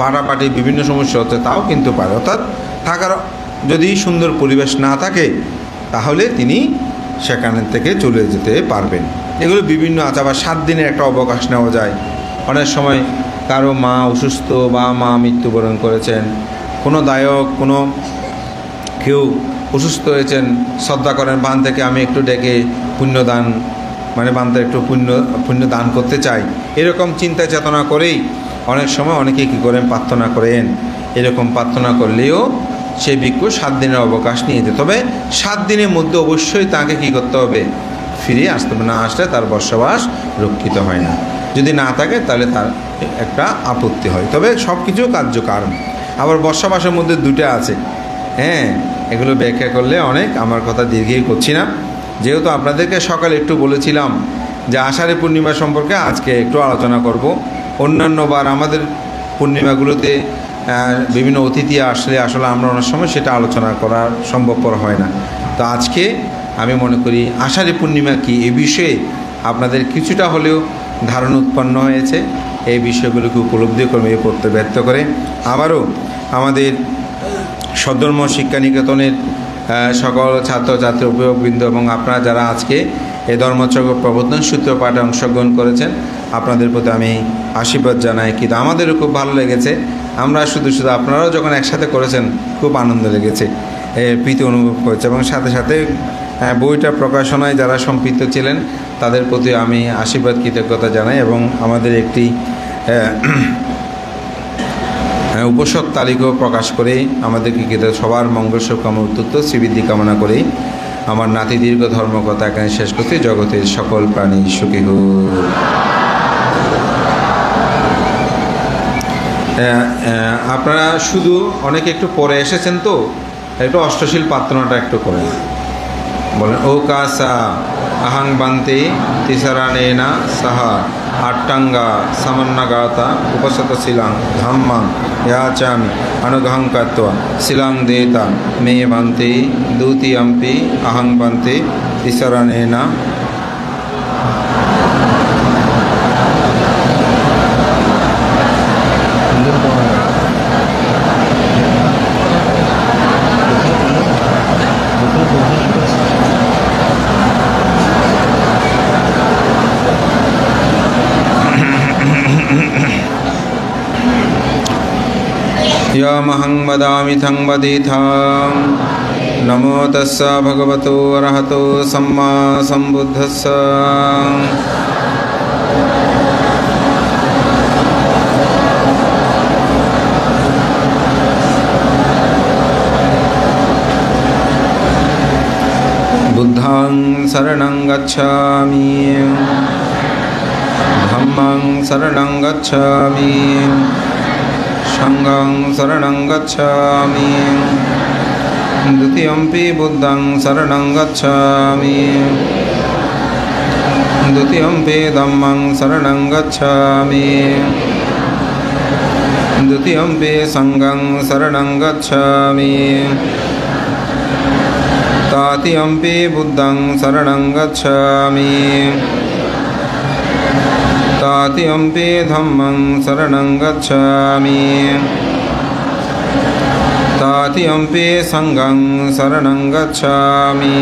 পাড়াপাড়ি বিভিন্ন সমস্যা হচ্ছে, তাও কিন্তু পারে। অর্থাৎ থাকার যদি সুন্দর পরিবেশ না থাকে তাহলে তিনি সেখানে থেকে চলে যেতে পারবেন। এগুলো বিভিন্ন আছে। আবার 7 দিনের একটা অবকাশ নেওয়া যায়। অনেক সময় কারো মা অসুস্থ বা মা মৃত্যুবরণ করেছেন, কোনো দায়ক কোনো কেউ অসুস্থ হয়েছেন, শ্রদ্ধা করেন, বান থেকে আমি একটু ডেকে পুণ্যদান, মানে বানতে একটু পুণ্য দান করতে চাই, এরকম চিন্তা চেতনা করেই অনেক সময় অনেকে কী করেন, প্রার্থনা করেন। এরকম প্রার্থনা করলেও সেই ভিক্ষু 7 দিনের অবকাশ নিয়ে যেতে, তবে 7 দিনের মধ্যে অবশ্যই তাকে কী করতে হবে, ফিরে আসতে হবে। না আসলে তার বসবাস রক্ষিত হয় না। যদি না থাকে তাহলে তার একটা আপত্তি হয়। তবে সব কিছু কার্যকারণ। আবার বসবাসের মধ্যে 2টা আছে, হ্যাঁ, এগুলো ব্যাখ্যা করলে অনেক, আমার কথা দীর্ঘই করছি না। যেহেতু আপনাদেরকে সকালে একটু বলেছিলাম যে আষাঢ়ী পূর্ণিমা সম্পর্কে আজকে একটু আলোচনা করব। অন্যান্য বার আমাদের পূর্ণিমাগুলোতে বিভিন্ন অতিথি আসলে আমরা অনেক সময় সেটা আলোচনা করা সম্ভবপর হয় না। তো আজকে আমি মনে করি আষাঢ়ী পূর্ণিমা কি, এই বিষয়ে আপনাদের কিছুটা হলেও ধারণা উৎপন্ন হয়েছে। এই বিষয়গুলোকে উপলব্ধি করবে, এই পড়তে ব্যর্থ করে আবারও আমাদের সদ্ধর্ম শিক্ষা নিকেতনের সকল ছাত্রছাত্রী, অভিভাবকবৃন্দ এবং আপনারা যারা আজকে এই ধর্মচক্র প্রবর্তন সূত্র পাঠে অংশগ্রহণ করেছেন, আপনাদের প্রতি আমি আশীর্বাদ জানাই। কিন্তু আমাদেরও খুব ভালো লেগেছে। আমরা শুধু আপনারাও যখন একসাথে করেছেন খুব আনন্দ লেগেছে, প্রীতি অনুভব করেছে। এবং সাথে সাথে বইটা প্রকাশনায় যারা সম্পৃক্ত ছিলেন তাদের প্রতি আমি আশীর্বাদ, কৃতজ্ঞতা জানাই। এবং আমাদের একটি উপসদ তালিকাও প্রকাশ করে আমাদেরকে সবার মঙ্গল শুভকামনা উদ্যুক্ত শ্রীবৃদ্ধি কামনা করেই আমার নাতি দীর্ঘ ধর্মকথা এখানে শেষ করতে, জগতের সকল প্রাণী সুখী হোক। আপনারা শুধু অনেকে একটু পরে এসেছেন, তো একটু অষ্টশীল প্রার্থনাটা একটু করেন। বলেন ও কাসা আহাং বান্তে তিসারানেনা সাহা আট্টাঙ্গা সামান্নাগাতা উপসত শিলাং ধাম্মাং ইয়াচামি অনুগ্রহং কাত্বা শিলাং দেতা মে বান্তে দ্বিতীয়ম্পি আহাং বান্তে তিসারানেনা। यमहं वदामि थं वदिथं नमो तस्स भगवतो अरहतो सम्मा सम्बुद्धस्स। बुद्धं शरणं गच्छामि, धम्मं शरणं गच्छामि, संघं शरणं गच्छामि, द्वितीयम्पि बुद्धं शरणं गच्छामि, द्वितीयम्पि धम्मं शरणं गच्छामि, द्वितीयम्पि संघं शरणं गच्छामि, तृतीयम्पि बुद्धं शरणं गच्छामि, तृतीयम्पि धम्मं शरणं गच्छामि, तृतीयम्पि संघं शरणं गच्छामि,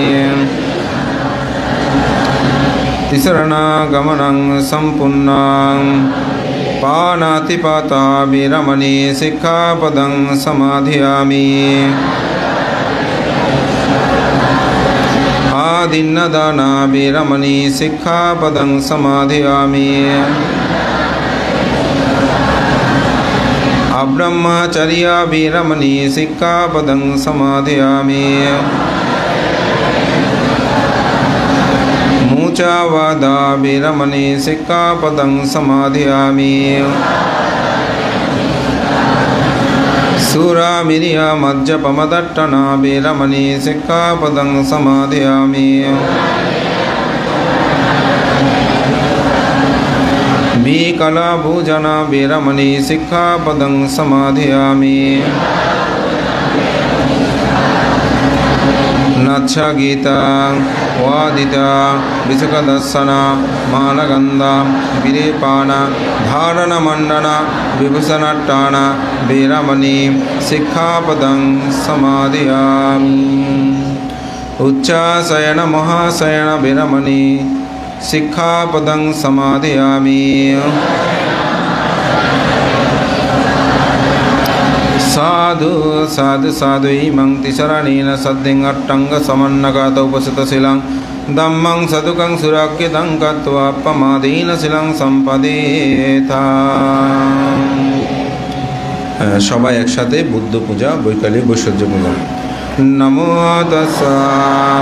शरणागमनं सम्पूर्णं पाणातिपाता विरमणि सिक्खापदं समाधियामि। आदिन्नदाना विरमणि सिक्खापदं समाधियामि। अब्रह्मचर्य विरमणि सिक्खापदं समाधियामि। मूचावादा विरमणि सिक्खापदं समाधियामि। सूरामिरिया मज्जपमदट्टना विरमणि सिक्खापदं समाधियामि। विकलभोजन वेरमणि सिक्खापदं समादयामि नच्छगीता वादिता विसुखदर्शन मानगंध विरेपान धारणमंडन विभूषणट्टान वेरमणि सिक्खापदं समादयामि उच्चाशयन महाशयन वेरमणि सिक्खापदं समादयामि साधु साधु साधु इमं तिसरणेन सद्दिं अट्टङ्ग समन्नगातौ उपसितशिलं धम्मं सदुकं सुराख्यतं गत्वा प्रमादेन शिलं सम्पदेता। সবাই একসাথে বুদ্ধ পূজা বৈকালিক বৈশ্বর্য পূজা। नमो तस्सा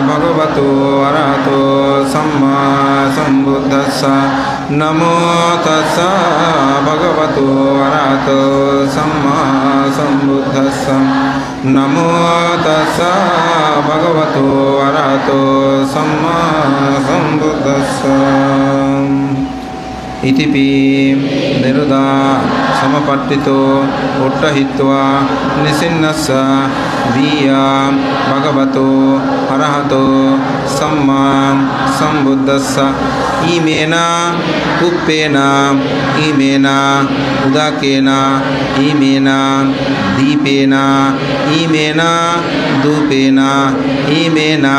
भगवतो अरहतो सम्मा सम्बुद्धस्सा नमो तस्सा भगवतो अरहतो सम्मा सम्बुद्धस्सा नमो तस्सा भगवतो अरहतो सम्मा सम्बुद्धस्सा इतिपि निरुदा समपट्टितो उट्टहित्वा निसिन्नस्स विया भगवतो अरहतो सम्मा सम्बुद्धस्स इमेना कुप्पेना इमेना उदाकेना इमेना दीपेना इमेना धूपेना इमेना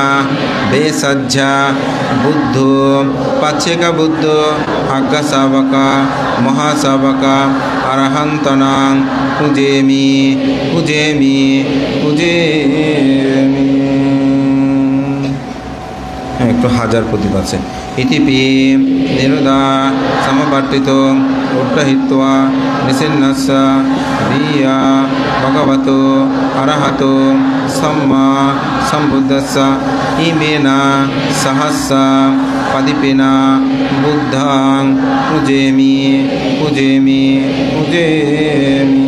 भेषज्जा बुद्धो पाच्छेका बुद्धो आज्ञाशावका महाशावका अरहन्तनां पूजेमि पूजेमि पूजेमि। একটু হাজার প্রদীপ আছে। इतिपि निरुदा समपट्टितो उट्टहित्वा निसिन्नस्स विया भगवतो अरहतो सम्मा सम्बुद्धस्स इमेना सहस्स पदिपेना बुद्धं पूजेमि पूजेमि पूजेमि।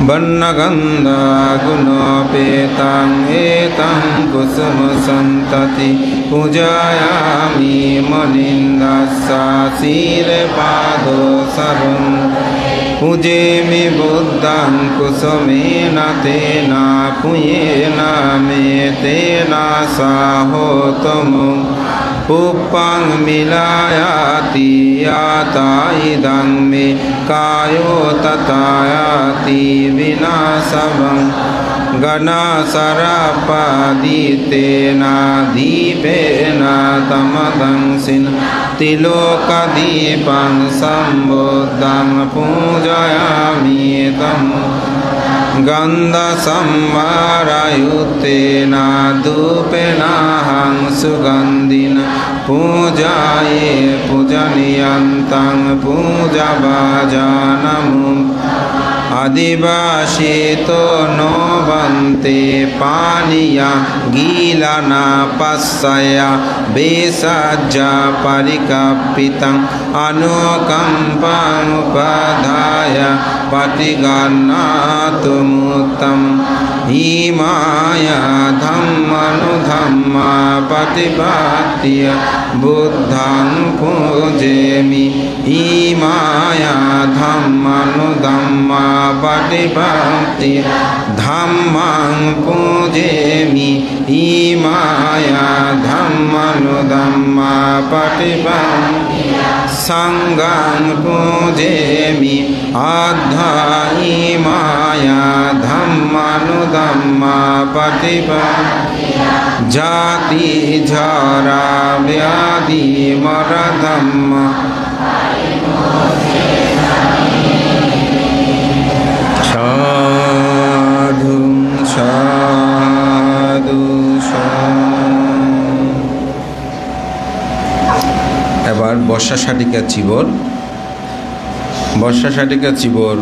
वर्णगन्धगुणोपेतं एतं कुसुमसन्तति पूजयामि मुनीन्द्रस्सा शिरपादो सर्वं पूजेमि बुद्धं कुसुमेन तेन पूयेन मे तेन साहोतमु पुप्पं मिलायाति याता इदं मे कायो तथायाति विनाशवं गणसरपदितेन दीपेन तमदंसिन तिलोकदीपं सम्बुद्धं पूजयामि तं गन्धसंवरयुक्तेन धूपेन हं सुगन्धिन पूजाये पूजनीयन्तं पूजभाजनमुं आदिवासितो नो वन्ते पानीया गीलना पस्सया भेषजा परिकल्पितं अनुकम्पं उपधाय पटिगन्नातु मुक्तं इमाया धम्मनुधम्मा प्रतिपत्य बुद्धं पूजेमि इमाया धम्मनुधम्मा प्रतिपत्य धम्मं पूजेमि इमाया धम्मनुधम्मा प्रतिपत्य संघं पूजेमि अद्धा इमाया धम्मनुधम्मा प्रतिपत्य जाति जरा व्याधि मरधम्म साधु साधु এবার বর্ষা শাটিকা চিবর। বর্ষা শাটিকা চিবর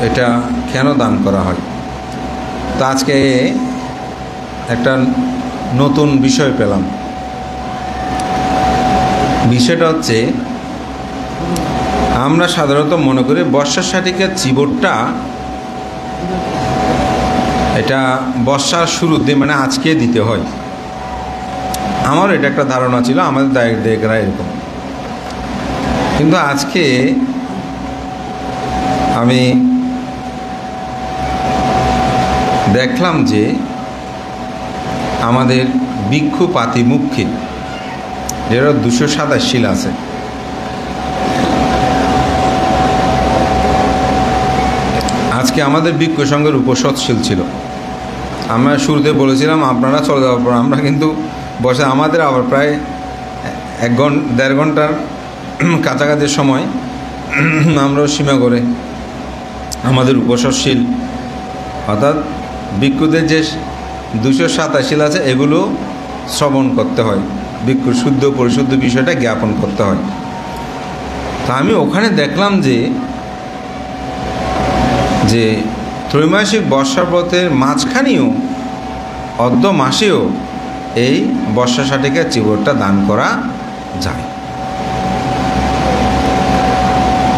এটা কেন দান করা হয়? তো আজকে একটা নতুন বিষয় পেলাম। বিষয়টা হচ্ছে আমরা সাধারণত মনে করি বর্ষা শাটিকার চিবরটা এটা বর্ষার শুরুতে মানে আজকে দিতে হয়। আমার এটা একটা ধারণা ছিল, আমাদের দায়িত্বরা এরকম। কিন্তু আজকে আমি দেখলাম যে আমাদের ভিক্ষু পাতিমুখে যেটা 227 শিল আছে, আজকে আমাদের ভিক্ষু সংঘের উপসৎশীল ছিল। আমরা শুরুতে বলেছিলাম আপনারা চলে যাওয়ার পর আমরা কিন্তু বসে আমাদের আবার প্রায় 1-1.5 ঘন্টার কাছাকাছি সময় আমরাও সীমা করে আমাদের উপসৎশীল অর্থাৎ ভিক্ষুদের যে 227 আছে এগুলো শ্রবণ করতে হয়, ভিক্ষুর শুদ্ধ পরিশুদ্ধ বিষয়টা জ্ঞাপন করতে হয়। তা আমি ওখানে দেখলাম যে ত্রৈমাসিক বর্ষাব্রতের মাঝখানেও অর্ধ মাসেও এই বর্ষা শাটিকার চিবরটা দান করা যায়।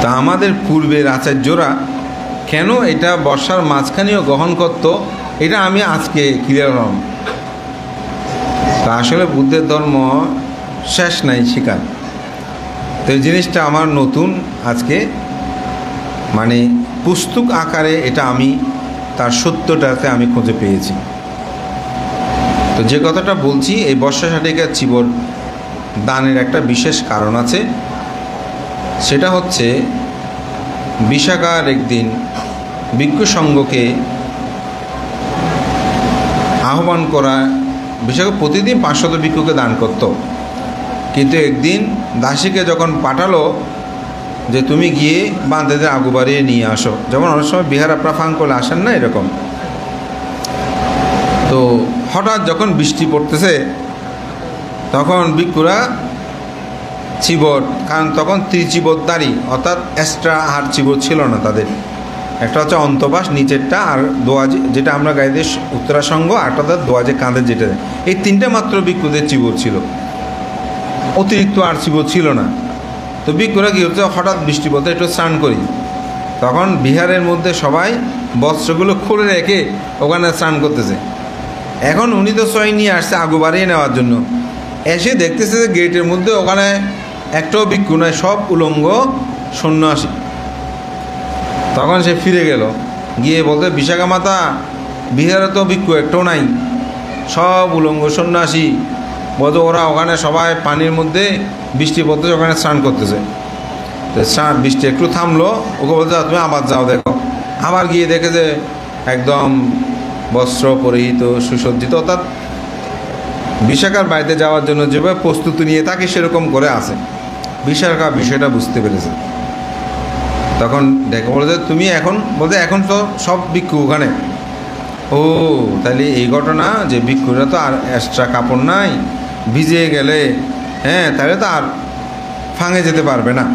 তা আমাদের পূর্বের আচার্যরা কেন এটা বর্ষার মাঝখানেও গ্রহণ করত, এটা আমি আজকে ক্লিয়ার হলাম। তা আসলে বুদ্ধের ধর্ম শেষ নাই শিকার। তো এই জিনিসটা আমার নতুন আজকে মানে পুস্তক আকারে এটা আমি তার সত্যটাতে আমি খুঁজে পেয়েছি। তো যে কথাটা বলছি, এই বর্ষা শাটিকার চিবর দানের একটা বিশেষ কারণ আছে। সেটা হচ্ছে বিশাখার একদিন ভিক্ষু সংঘকে আহ্বান করা। বিশাখা প্রতিদিন 500 ভিক্ষুকে দান করত, কিন্তু একদিন দাসীকে যখন পাঠালো যে তুমি গিয়ে বাঁধেদের আগু বাড়িয়ে নিয়ে আসো, যেমন অনেক সময় বিহার আপনারা ফাং করলে আসেন না এরকম। তো হঠাৎ যখন বৃষ্টি পড়তেছে তখন ভিক্ষুরা চিবর, কারণ তখন ত্রিচিবরদারি অর্থাৎ এক্সট্রা আর চিবর ছিল না তাদের। একটা হচ্ছে অন্তবাস নিচেরটা, আর দোয়াজে যেটা আমরা গাইদের উত্তরাসঙ্গ, আরটা তার দোয়াজে কাঁধের যেটা, এই 3টে মাত্র ভিক্ষুদের চিবর ছিল, অতিরিক্ত আর চিবর ছিল না। তো ভিক্ষুরা কী হচ্ছে, হঠাৎ বৃষ্টি পড়তে একটু স্নান করি, তখন বিহারের মধ্যে সবাই বস্ত্রগুলো খুলে রেখে ওখানে স্নান করতেছে। এখন উনি তো সবাই নিয়ে আসছে আগু বাড়িয়ে নেওয়ার জন্য, এসে দেখতেছে যে গেটের মধ্যে ওখানে একটাও ভিক্ষু নয়, সব উলঙ্গ সন্ন্যাসী। তখন সে ফিরে গেল, গিয়ে বলতে বিশাখা মাতা বিহারে তো ভিক্ষু একটাও নাই, সব উলঙ্গ সন্ন্যাসী। বলতে ওরা ওখানে সবাই পানির মধ্যে বৃষ্টি পড়তেছে, ওখানে স্নান করতেছে। তো বৃষ্টি একটু থামলো, ওকে বলতে তুমি আবার যাও দেখো। আবার গিয়ে দেখে যে একদম বস্ত্র পরিহিত সুসজ্জিত, অর্থাৎ বিশাখার বাড়িতে যাওয়ার জন্য যেভাবে প্রস্তুতি নিয়ে তাকে সেরকম করে আসে। বিশাখা বিষয়টা বুঝতে পেরেছে, তখন দেখো বলতে তুমি এখন বলতে এখন তো সব ভিক্ষু ওখানে। ও তাহলে এই ঘটনা যে ভিক্ষুরা তো আর এক্সট্রা কাপড় নাই, ভিজে গেলে তাহলে তো আর ফাঙে যেতে পারবে না।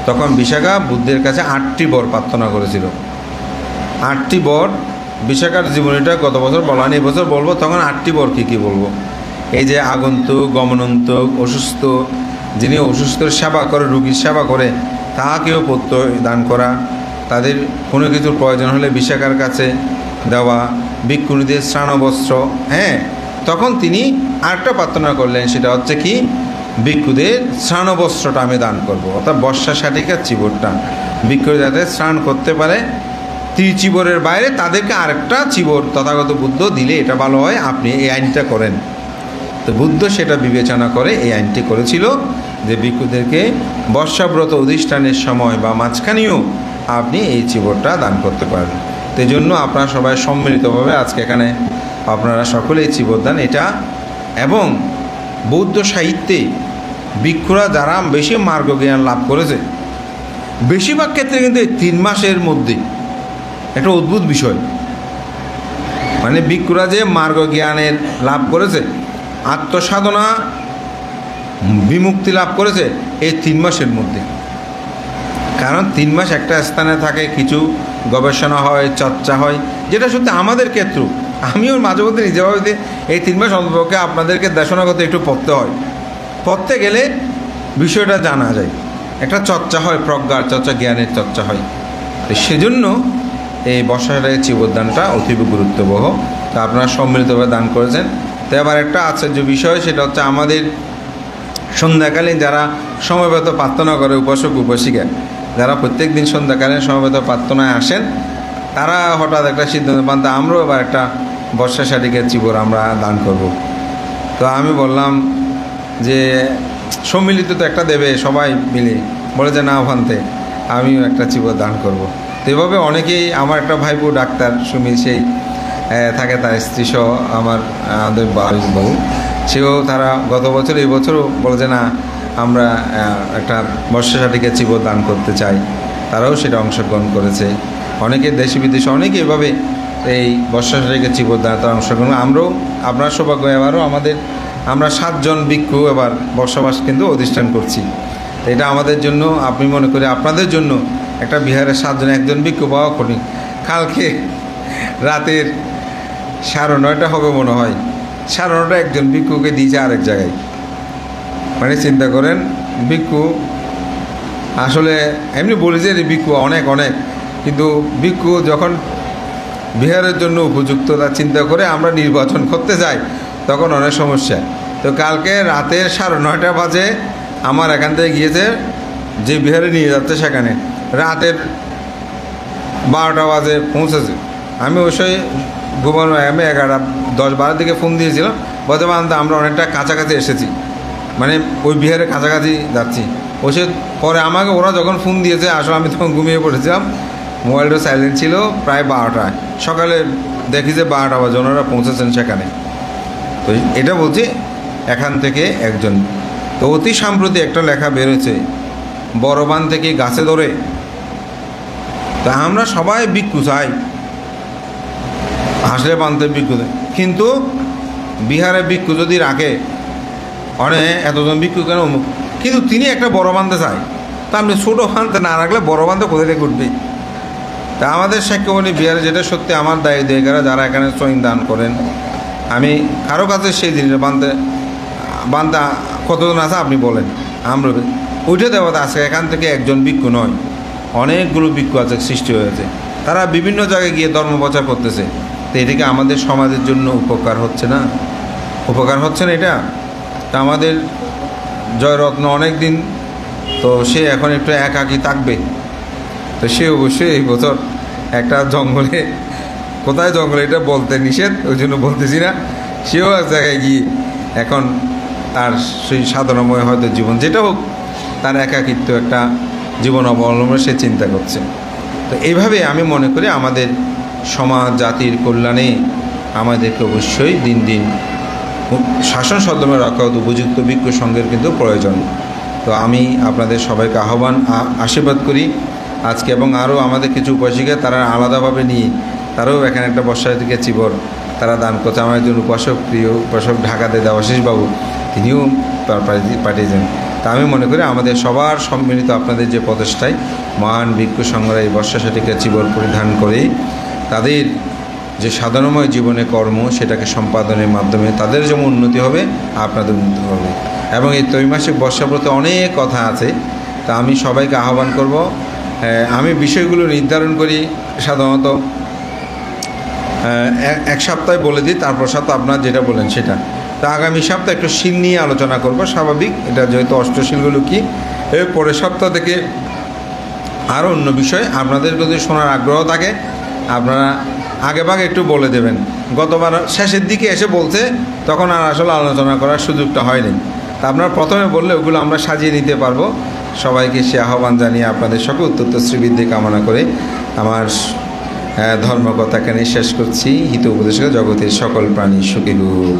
তখন বিশাখা বুদ্ধের কাছে 8টি বর প্রার্থনা করেছিল। 8টি বর বিশাখার জীবনীটা গত বছর বলা নেই, এবছর বলবো। তখন 8টি বর কী বলবো, এই যে আগন্তুক, গমনন্তক, অসুস্থ, যিনি অসুস্থর সেবা করে, রুগীর সেবা করে, তাহাকেও প্রত্যয় দান করা, তাদের কোনো কিছুর প্রয়োজন হলে বিশাখার কাছে দেওয়া, ভিক্ষুণীদের স্নানবস্ত্র। তখন তিনি আরেকটা প্রার্থনা করলেন, সেটা হচ্ছে কি, ভিক্ষুদের স্নানবস্ত্রটা আমি দান করব, অর্থাৎ বর্ষা শাটিকার চিবরটা ভিক্ষু যাতে স্নান করতে পারে। ত্রিচিবরের বাইরে তাদেরকে আরেকটা চিবর তথাগত বুদ্ধ দিলে এটা ভালো হয়, আপনি এই আইনটা করেন। তো বুদ্ধ সেটা বিবেচনা করে এই আইনটি করেছিল যে ভিক্ষুদেরকে বর্ষাব্রত অধিষ্ঠানের সময় বা মাঝখানেও আপনি এই চিবরটা দান করতে পারেন। তো এই জন্য আপনারা সবাই সম্মিলিতভাবে আজকে এখানে আপনারা সকলেই চিবর দান এটা। এবং বৌদ্ধ সাহিত্যে ভিক্ষুরা যারা বেশি মার্গ জ্ঞান লাভ করেছে, বেশিরভাগ ক্ষেত্রে কিন্তু এই 3 মাসের মধ্যে একটা অদ্ভুত বিষয়, মানে ভিক্ষুরা যে মার্গ জ্ঞানের লাভ করেছে, আত্মসাধনা বিমুক্তি লাভ করেছে এই 3 মাসের মধ্যে। কারণ 3 মাস একটা স্থানে থাকে, কিছু গবেষণা হয়, চর্চা হয়, যেটা সত্যি আমাদের ক্ষেত্র। আমিও মাঝে মধ্যে নিজে ভাবি এই 3 মাস অন্তপক্ষে আপনাদেরকে দেশনা করতে একটু পড়তে হয়, পড়তে গেলে বিষয়টা জানা যায়, একটা চর্চা হয়, প্রজ্ঞার চর্চা, জ্ঞানের চর্চা হয়। তো সেজন্য এই বর্ষার চিবরদানটা অতীব গুরুত্ববহ। তা আপনারা সম্মিলিতভাবে দান করেছেন। তো এবার একটা আশ্চর্য বিষয়, সেটা হচ্ছে আমাদের সন্ধ্যাকালীন যারা সমবেত প্রার্থনা করে উপাসক উপাসিকা যারা প্রত্যেক দিন সন্ধ্যাকালীন সমবেত প্রার্থনায় আসেন, তারা হঠাৎ একটা সিদ্ধান্ত পান আমরাও এবার একটা বর্ষা শাটিকের চিবর আমরা দান করব। তো আমি বললাম যে সম্মিলিত তো একটা দেবে সবাই মিলে, বলে যে না ভান্তে আমিও একটা চিবর দান করব। তো এভাবে অনেকেই, আমার একটা ভাইপো ডাক্তার সুমিল, সেই থাকে, তার স্ত্রী সহ আমাদের বাবু, সেও তারা গত বছর এই বছরও বলে যে না আমরা একটা বর্ষা শাটিকের চিবর দান করতে চাই, তারাও সেটা অংশগ্রহণ করেছে। অনেকে দেশে বিদেশে অনেকে এভাবে এই বর্ষা শাটিকের চিবর দান তারা অংশগ্রহণ। আমরাও, আপনার সৌভাগ্য, এবারও আমরা 7 জন ভিক্ষু এবার বর্ষাবাস কিন্তু অধিষ্ঠান করছি। এটা আমাদের জন্য, আপনি মনে করি আপনাদের জন্য একটা বিহারের 7 জন, একজন ভিক্ষু পাওয়া কঠিন। কালকে রাতের 9:30 হবে মনে হয়, 9:30 একজন ভিক্ষুকে দিয়েছে আরেক জায়গায়। মানে চিন্তা করেন, ভিক্ষু আসলে এমনি বলি যে ভিক্ষু অনেক অনেক, কিন্তু ভিক্ষু যখন বিহারের জন্য উপযুক্ত তা চিন্তা করে আমরা নির্বাচন করতে যাই তখন অনেক সমস্যা। তো কালকে রাতের 9:30 বাজে আমার এখান থেকে গিয়েছে, যে বিহারে নিয়ে যাচ্ছে সেখানে রাতের 12টা বাজে পৌঁছেছে। আমি অবশ্যই ঘুমানো, আমি 11:10-12 দিকে ফোন দিয়েছিলাম, বলতে পারতাম আমরা অনেকটা কাছাকাছি এসেছি, মানে ওই বিহারের কাছাকাছি যাচ্ছি। ওসে পরে আমাকে ওরা যখন ফোন দিয়েছে, আসলে আমি তখন ঘুমিয়ে পড়েছিলাম, মোবাইলটা সাইলেন্ট ছিল। প্রায় 12টায় সকালে দেখি যে 12টা বাজে ওনারা পৌঁছেছেন সেখানে। তো এটা বলছি এখান থেকে একজন। তো অতি সাম্প্রতি একটা লেখা বেরোচ্ছে, বড়বান থেকে গাছে ধরে। তা আমরা সবাই ভিক্ষু চাই, আসলে বানতে ভিক্ষু দেয়, কিন্তু বিহারে ভিক্ষু যদি রাখে অনেক এতজন ভিক্ষু কেন, কিন্তু তিনি একটা বড় বান্ধে চায়। তা আপনি ছোটো বান্ধে না রাখলে বড় বান্ধে কোথায় থেকে উঠবে? তা আমাদের সাক্ষ্যবনী বিহারে, যেটা সত্যি আমার দায়ী দেয়িকারা যারা এখানে সৈন দান করেন, আমি কারো কাছে সেই জিনিসটা বান্ধা কতজন আছে আপনি বলেন, আমরা উঠে দেওয়াতে আছে। এখান থেকে একজন ভিক্ষু নয়, অনেকগুলো ভিক্ষু আছে সৃষ্টি হয়েছে, তারা বিভিন্ন জায়গায় গিয়ে ধর্ম প্রচার করতেছে। তো এটাকে আমাদের সমাজের জন্য উপকার হচ্ছে না? উপকার হচ্ছে না এটা? তা আমাদের জয়রত্ন অনেক দিন, তো সে এখন একটু একাকী থাকবে। তো সে অবশ্যই এই বছর একটা জঙ্গলে, কোথায় জঙ্গলে এটা বলতে নিষেধ, ওই জন্য বলতেছি না, সেও এক জায়গায় গিয়ে এখন তার সেই সাধনাময় হয়তো জীবন, যেটা হোক, তার একাকিত্ব একটা জীবন অবলম্বনে সে চিন্তা করছে। তো এইভাবে আমি মনে করি আমাদের সমাজ জাতির কল্যাণে আমাদেরকে অবশ্যই দিন দিন শাসন সদমে রাখা উপযুক্ত ভিক্ষু সঙ্গের কিন্তু প্রয়োজন। তো আমি আপনাদের সবাইকে আশীর্বাদ করি আজকে, এবং আরও আমাদের কিছু উপাসিকা তারা আলাদাভাবে নিয়ে তারাও এখানে একটা বর্ষা থেকে চিবর তারা দান করছে। আমার একজন উপাসক, প্রিয় উপাসক ঢাকাতে দেবাশিস বাবু, তিনিও পাঠিয়েছেন। তা আমি মনে করি আমাদের সবার সম্মিলিত আপনাদের যে প্রচেষ্টায় মহান ভিক্ষু সংঘরা এই বর্ষা শাটিকা চিবর পরিধান করে তাদের যে সাধারণময় জীবনে কর্ম সেটাকে সম্পাদনের মাধ্যমে তাদের যেমন উন্নতি হবে, আপনাদের উন্নতি হবে। এবং এই ত্রৈমাসিক বর্ষাব্রতে অনেক কথা আছে, তা আমি সবাইকে আহ্বান করব, আমি বিষয়গুলো নির্ধারণ করি সাধারণত এক সপ্তাহে বলে দিই, তারপর সপ্তাহ আপনার যেটা বলেন সেটা। তা আগামী সপ্তাহে একটু শিল নিয়ে আলোচনা করব, স্বাভাবিক, এটা যেহেতু অষ্টশীলগুলো কী, এর পরের সপ্তাহ থেকে আরও অন্য বিষয় আপনাদের যদি শোনার আগ্রহ থাকে আপনারা আগেভাগে একটু বলে দেবেন। গতবার শেষের দিকে এসে বলছে, তখন আর আসলে আলোচনা করার সুযোগটা হয়নি। তা আপনারা প্রথমে বললে ওগুলো আমরা সাজিয়ে নিতে পারবো। সবাইকে সে আহ্বান জানিয়ে আপনাদের সকল উত্তর শ্রীবৃদ্ধি কামনা করে আমার ধর্মকথাকে শেষ করছি। হিত উপদেশ জগতের সকল প্রাণী সুখী হোক।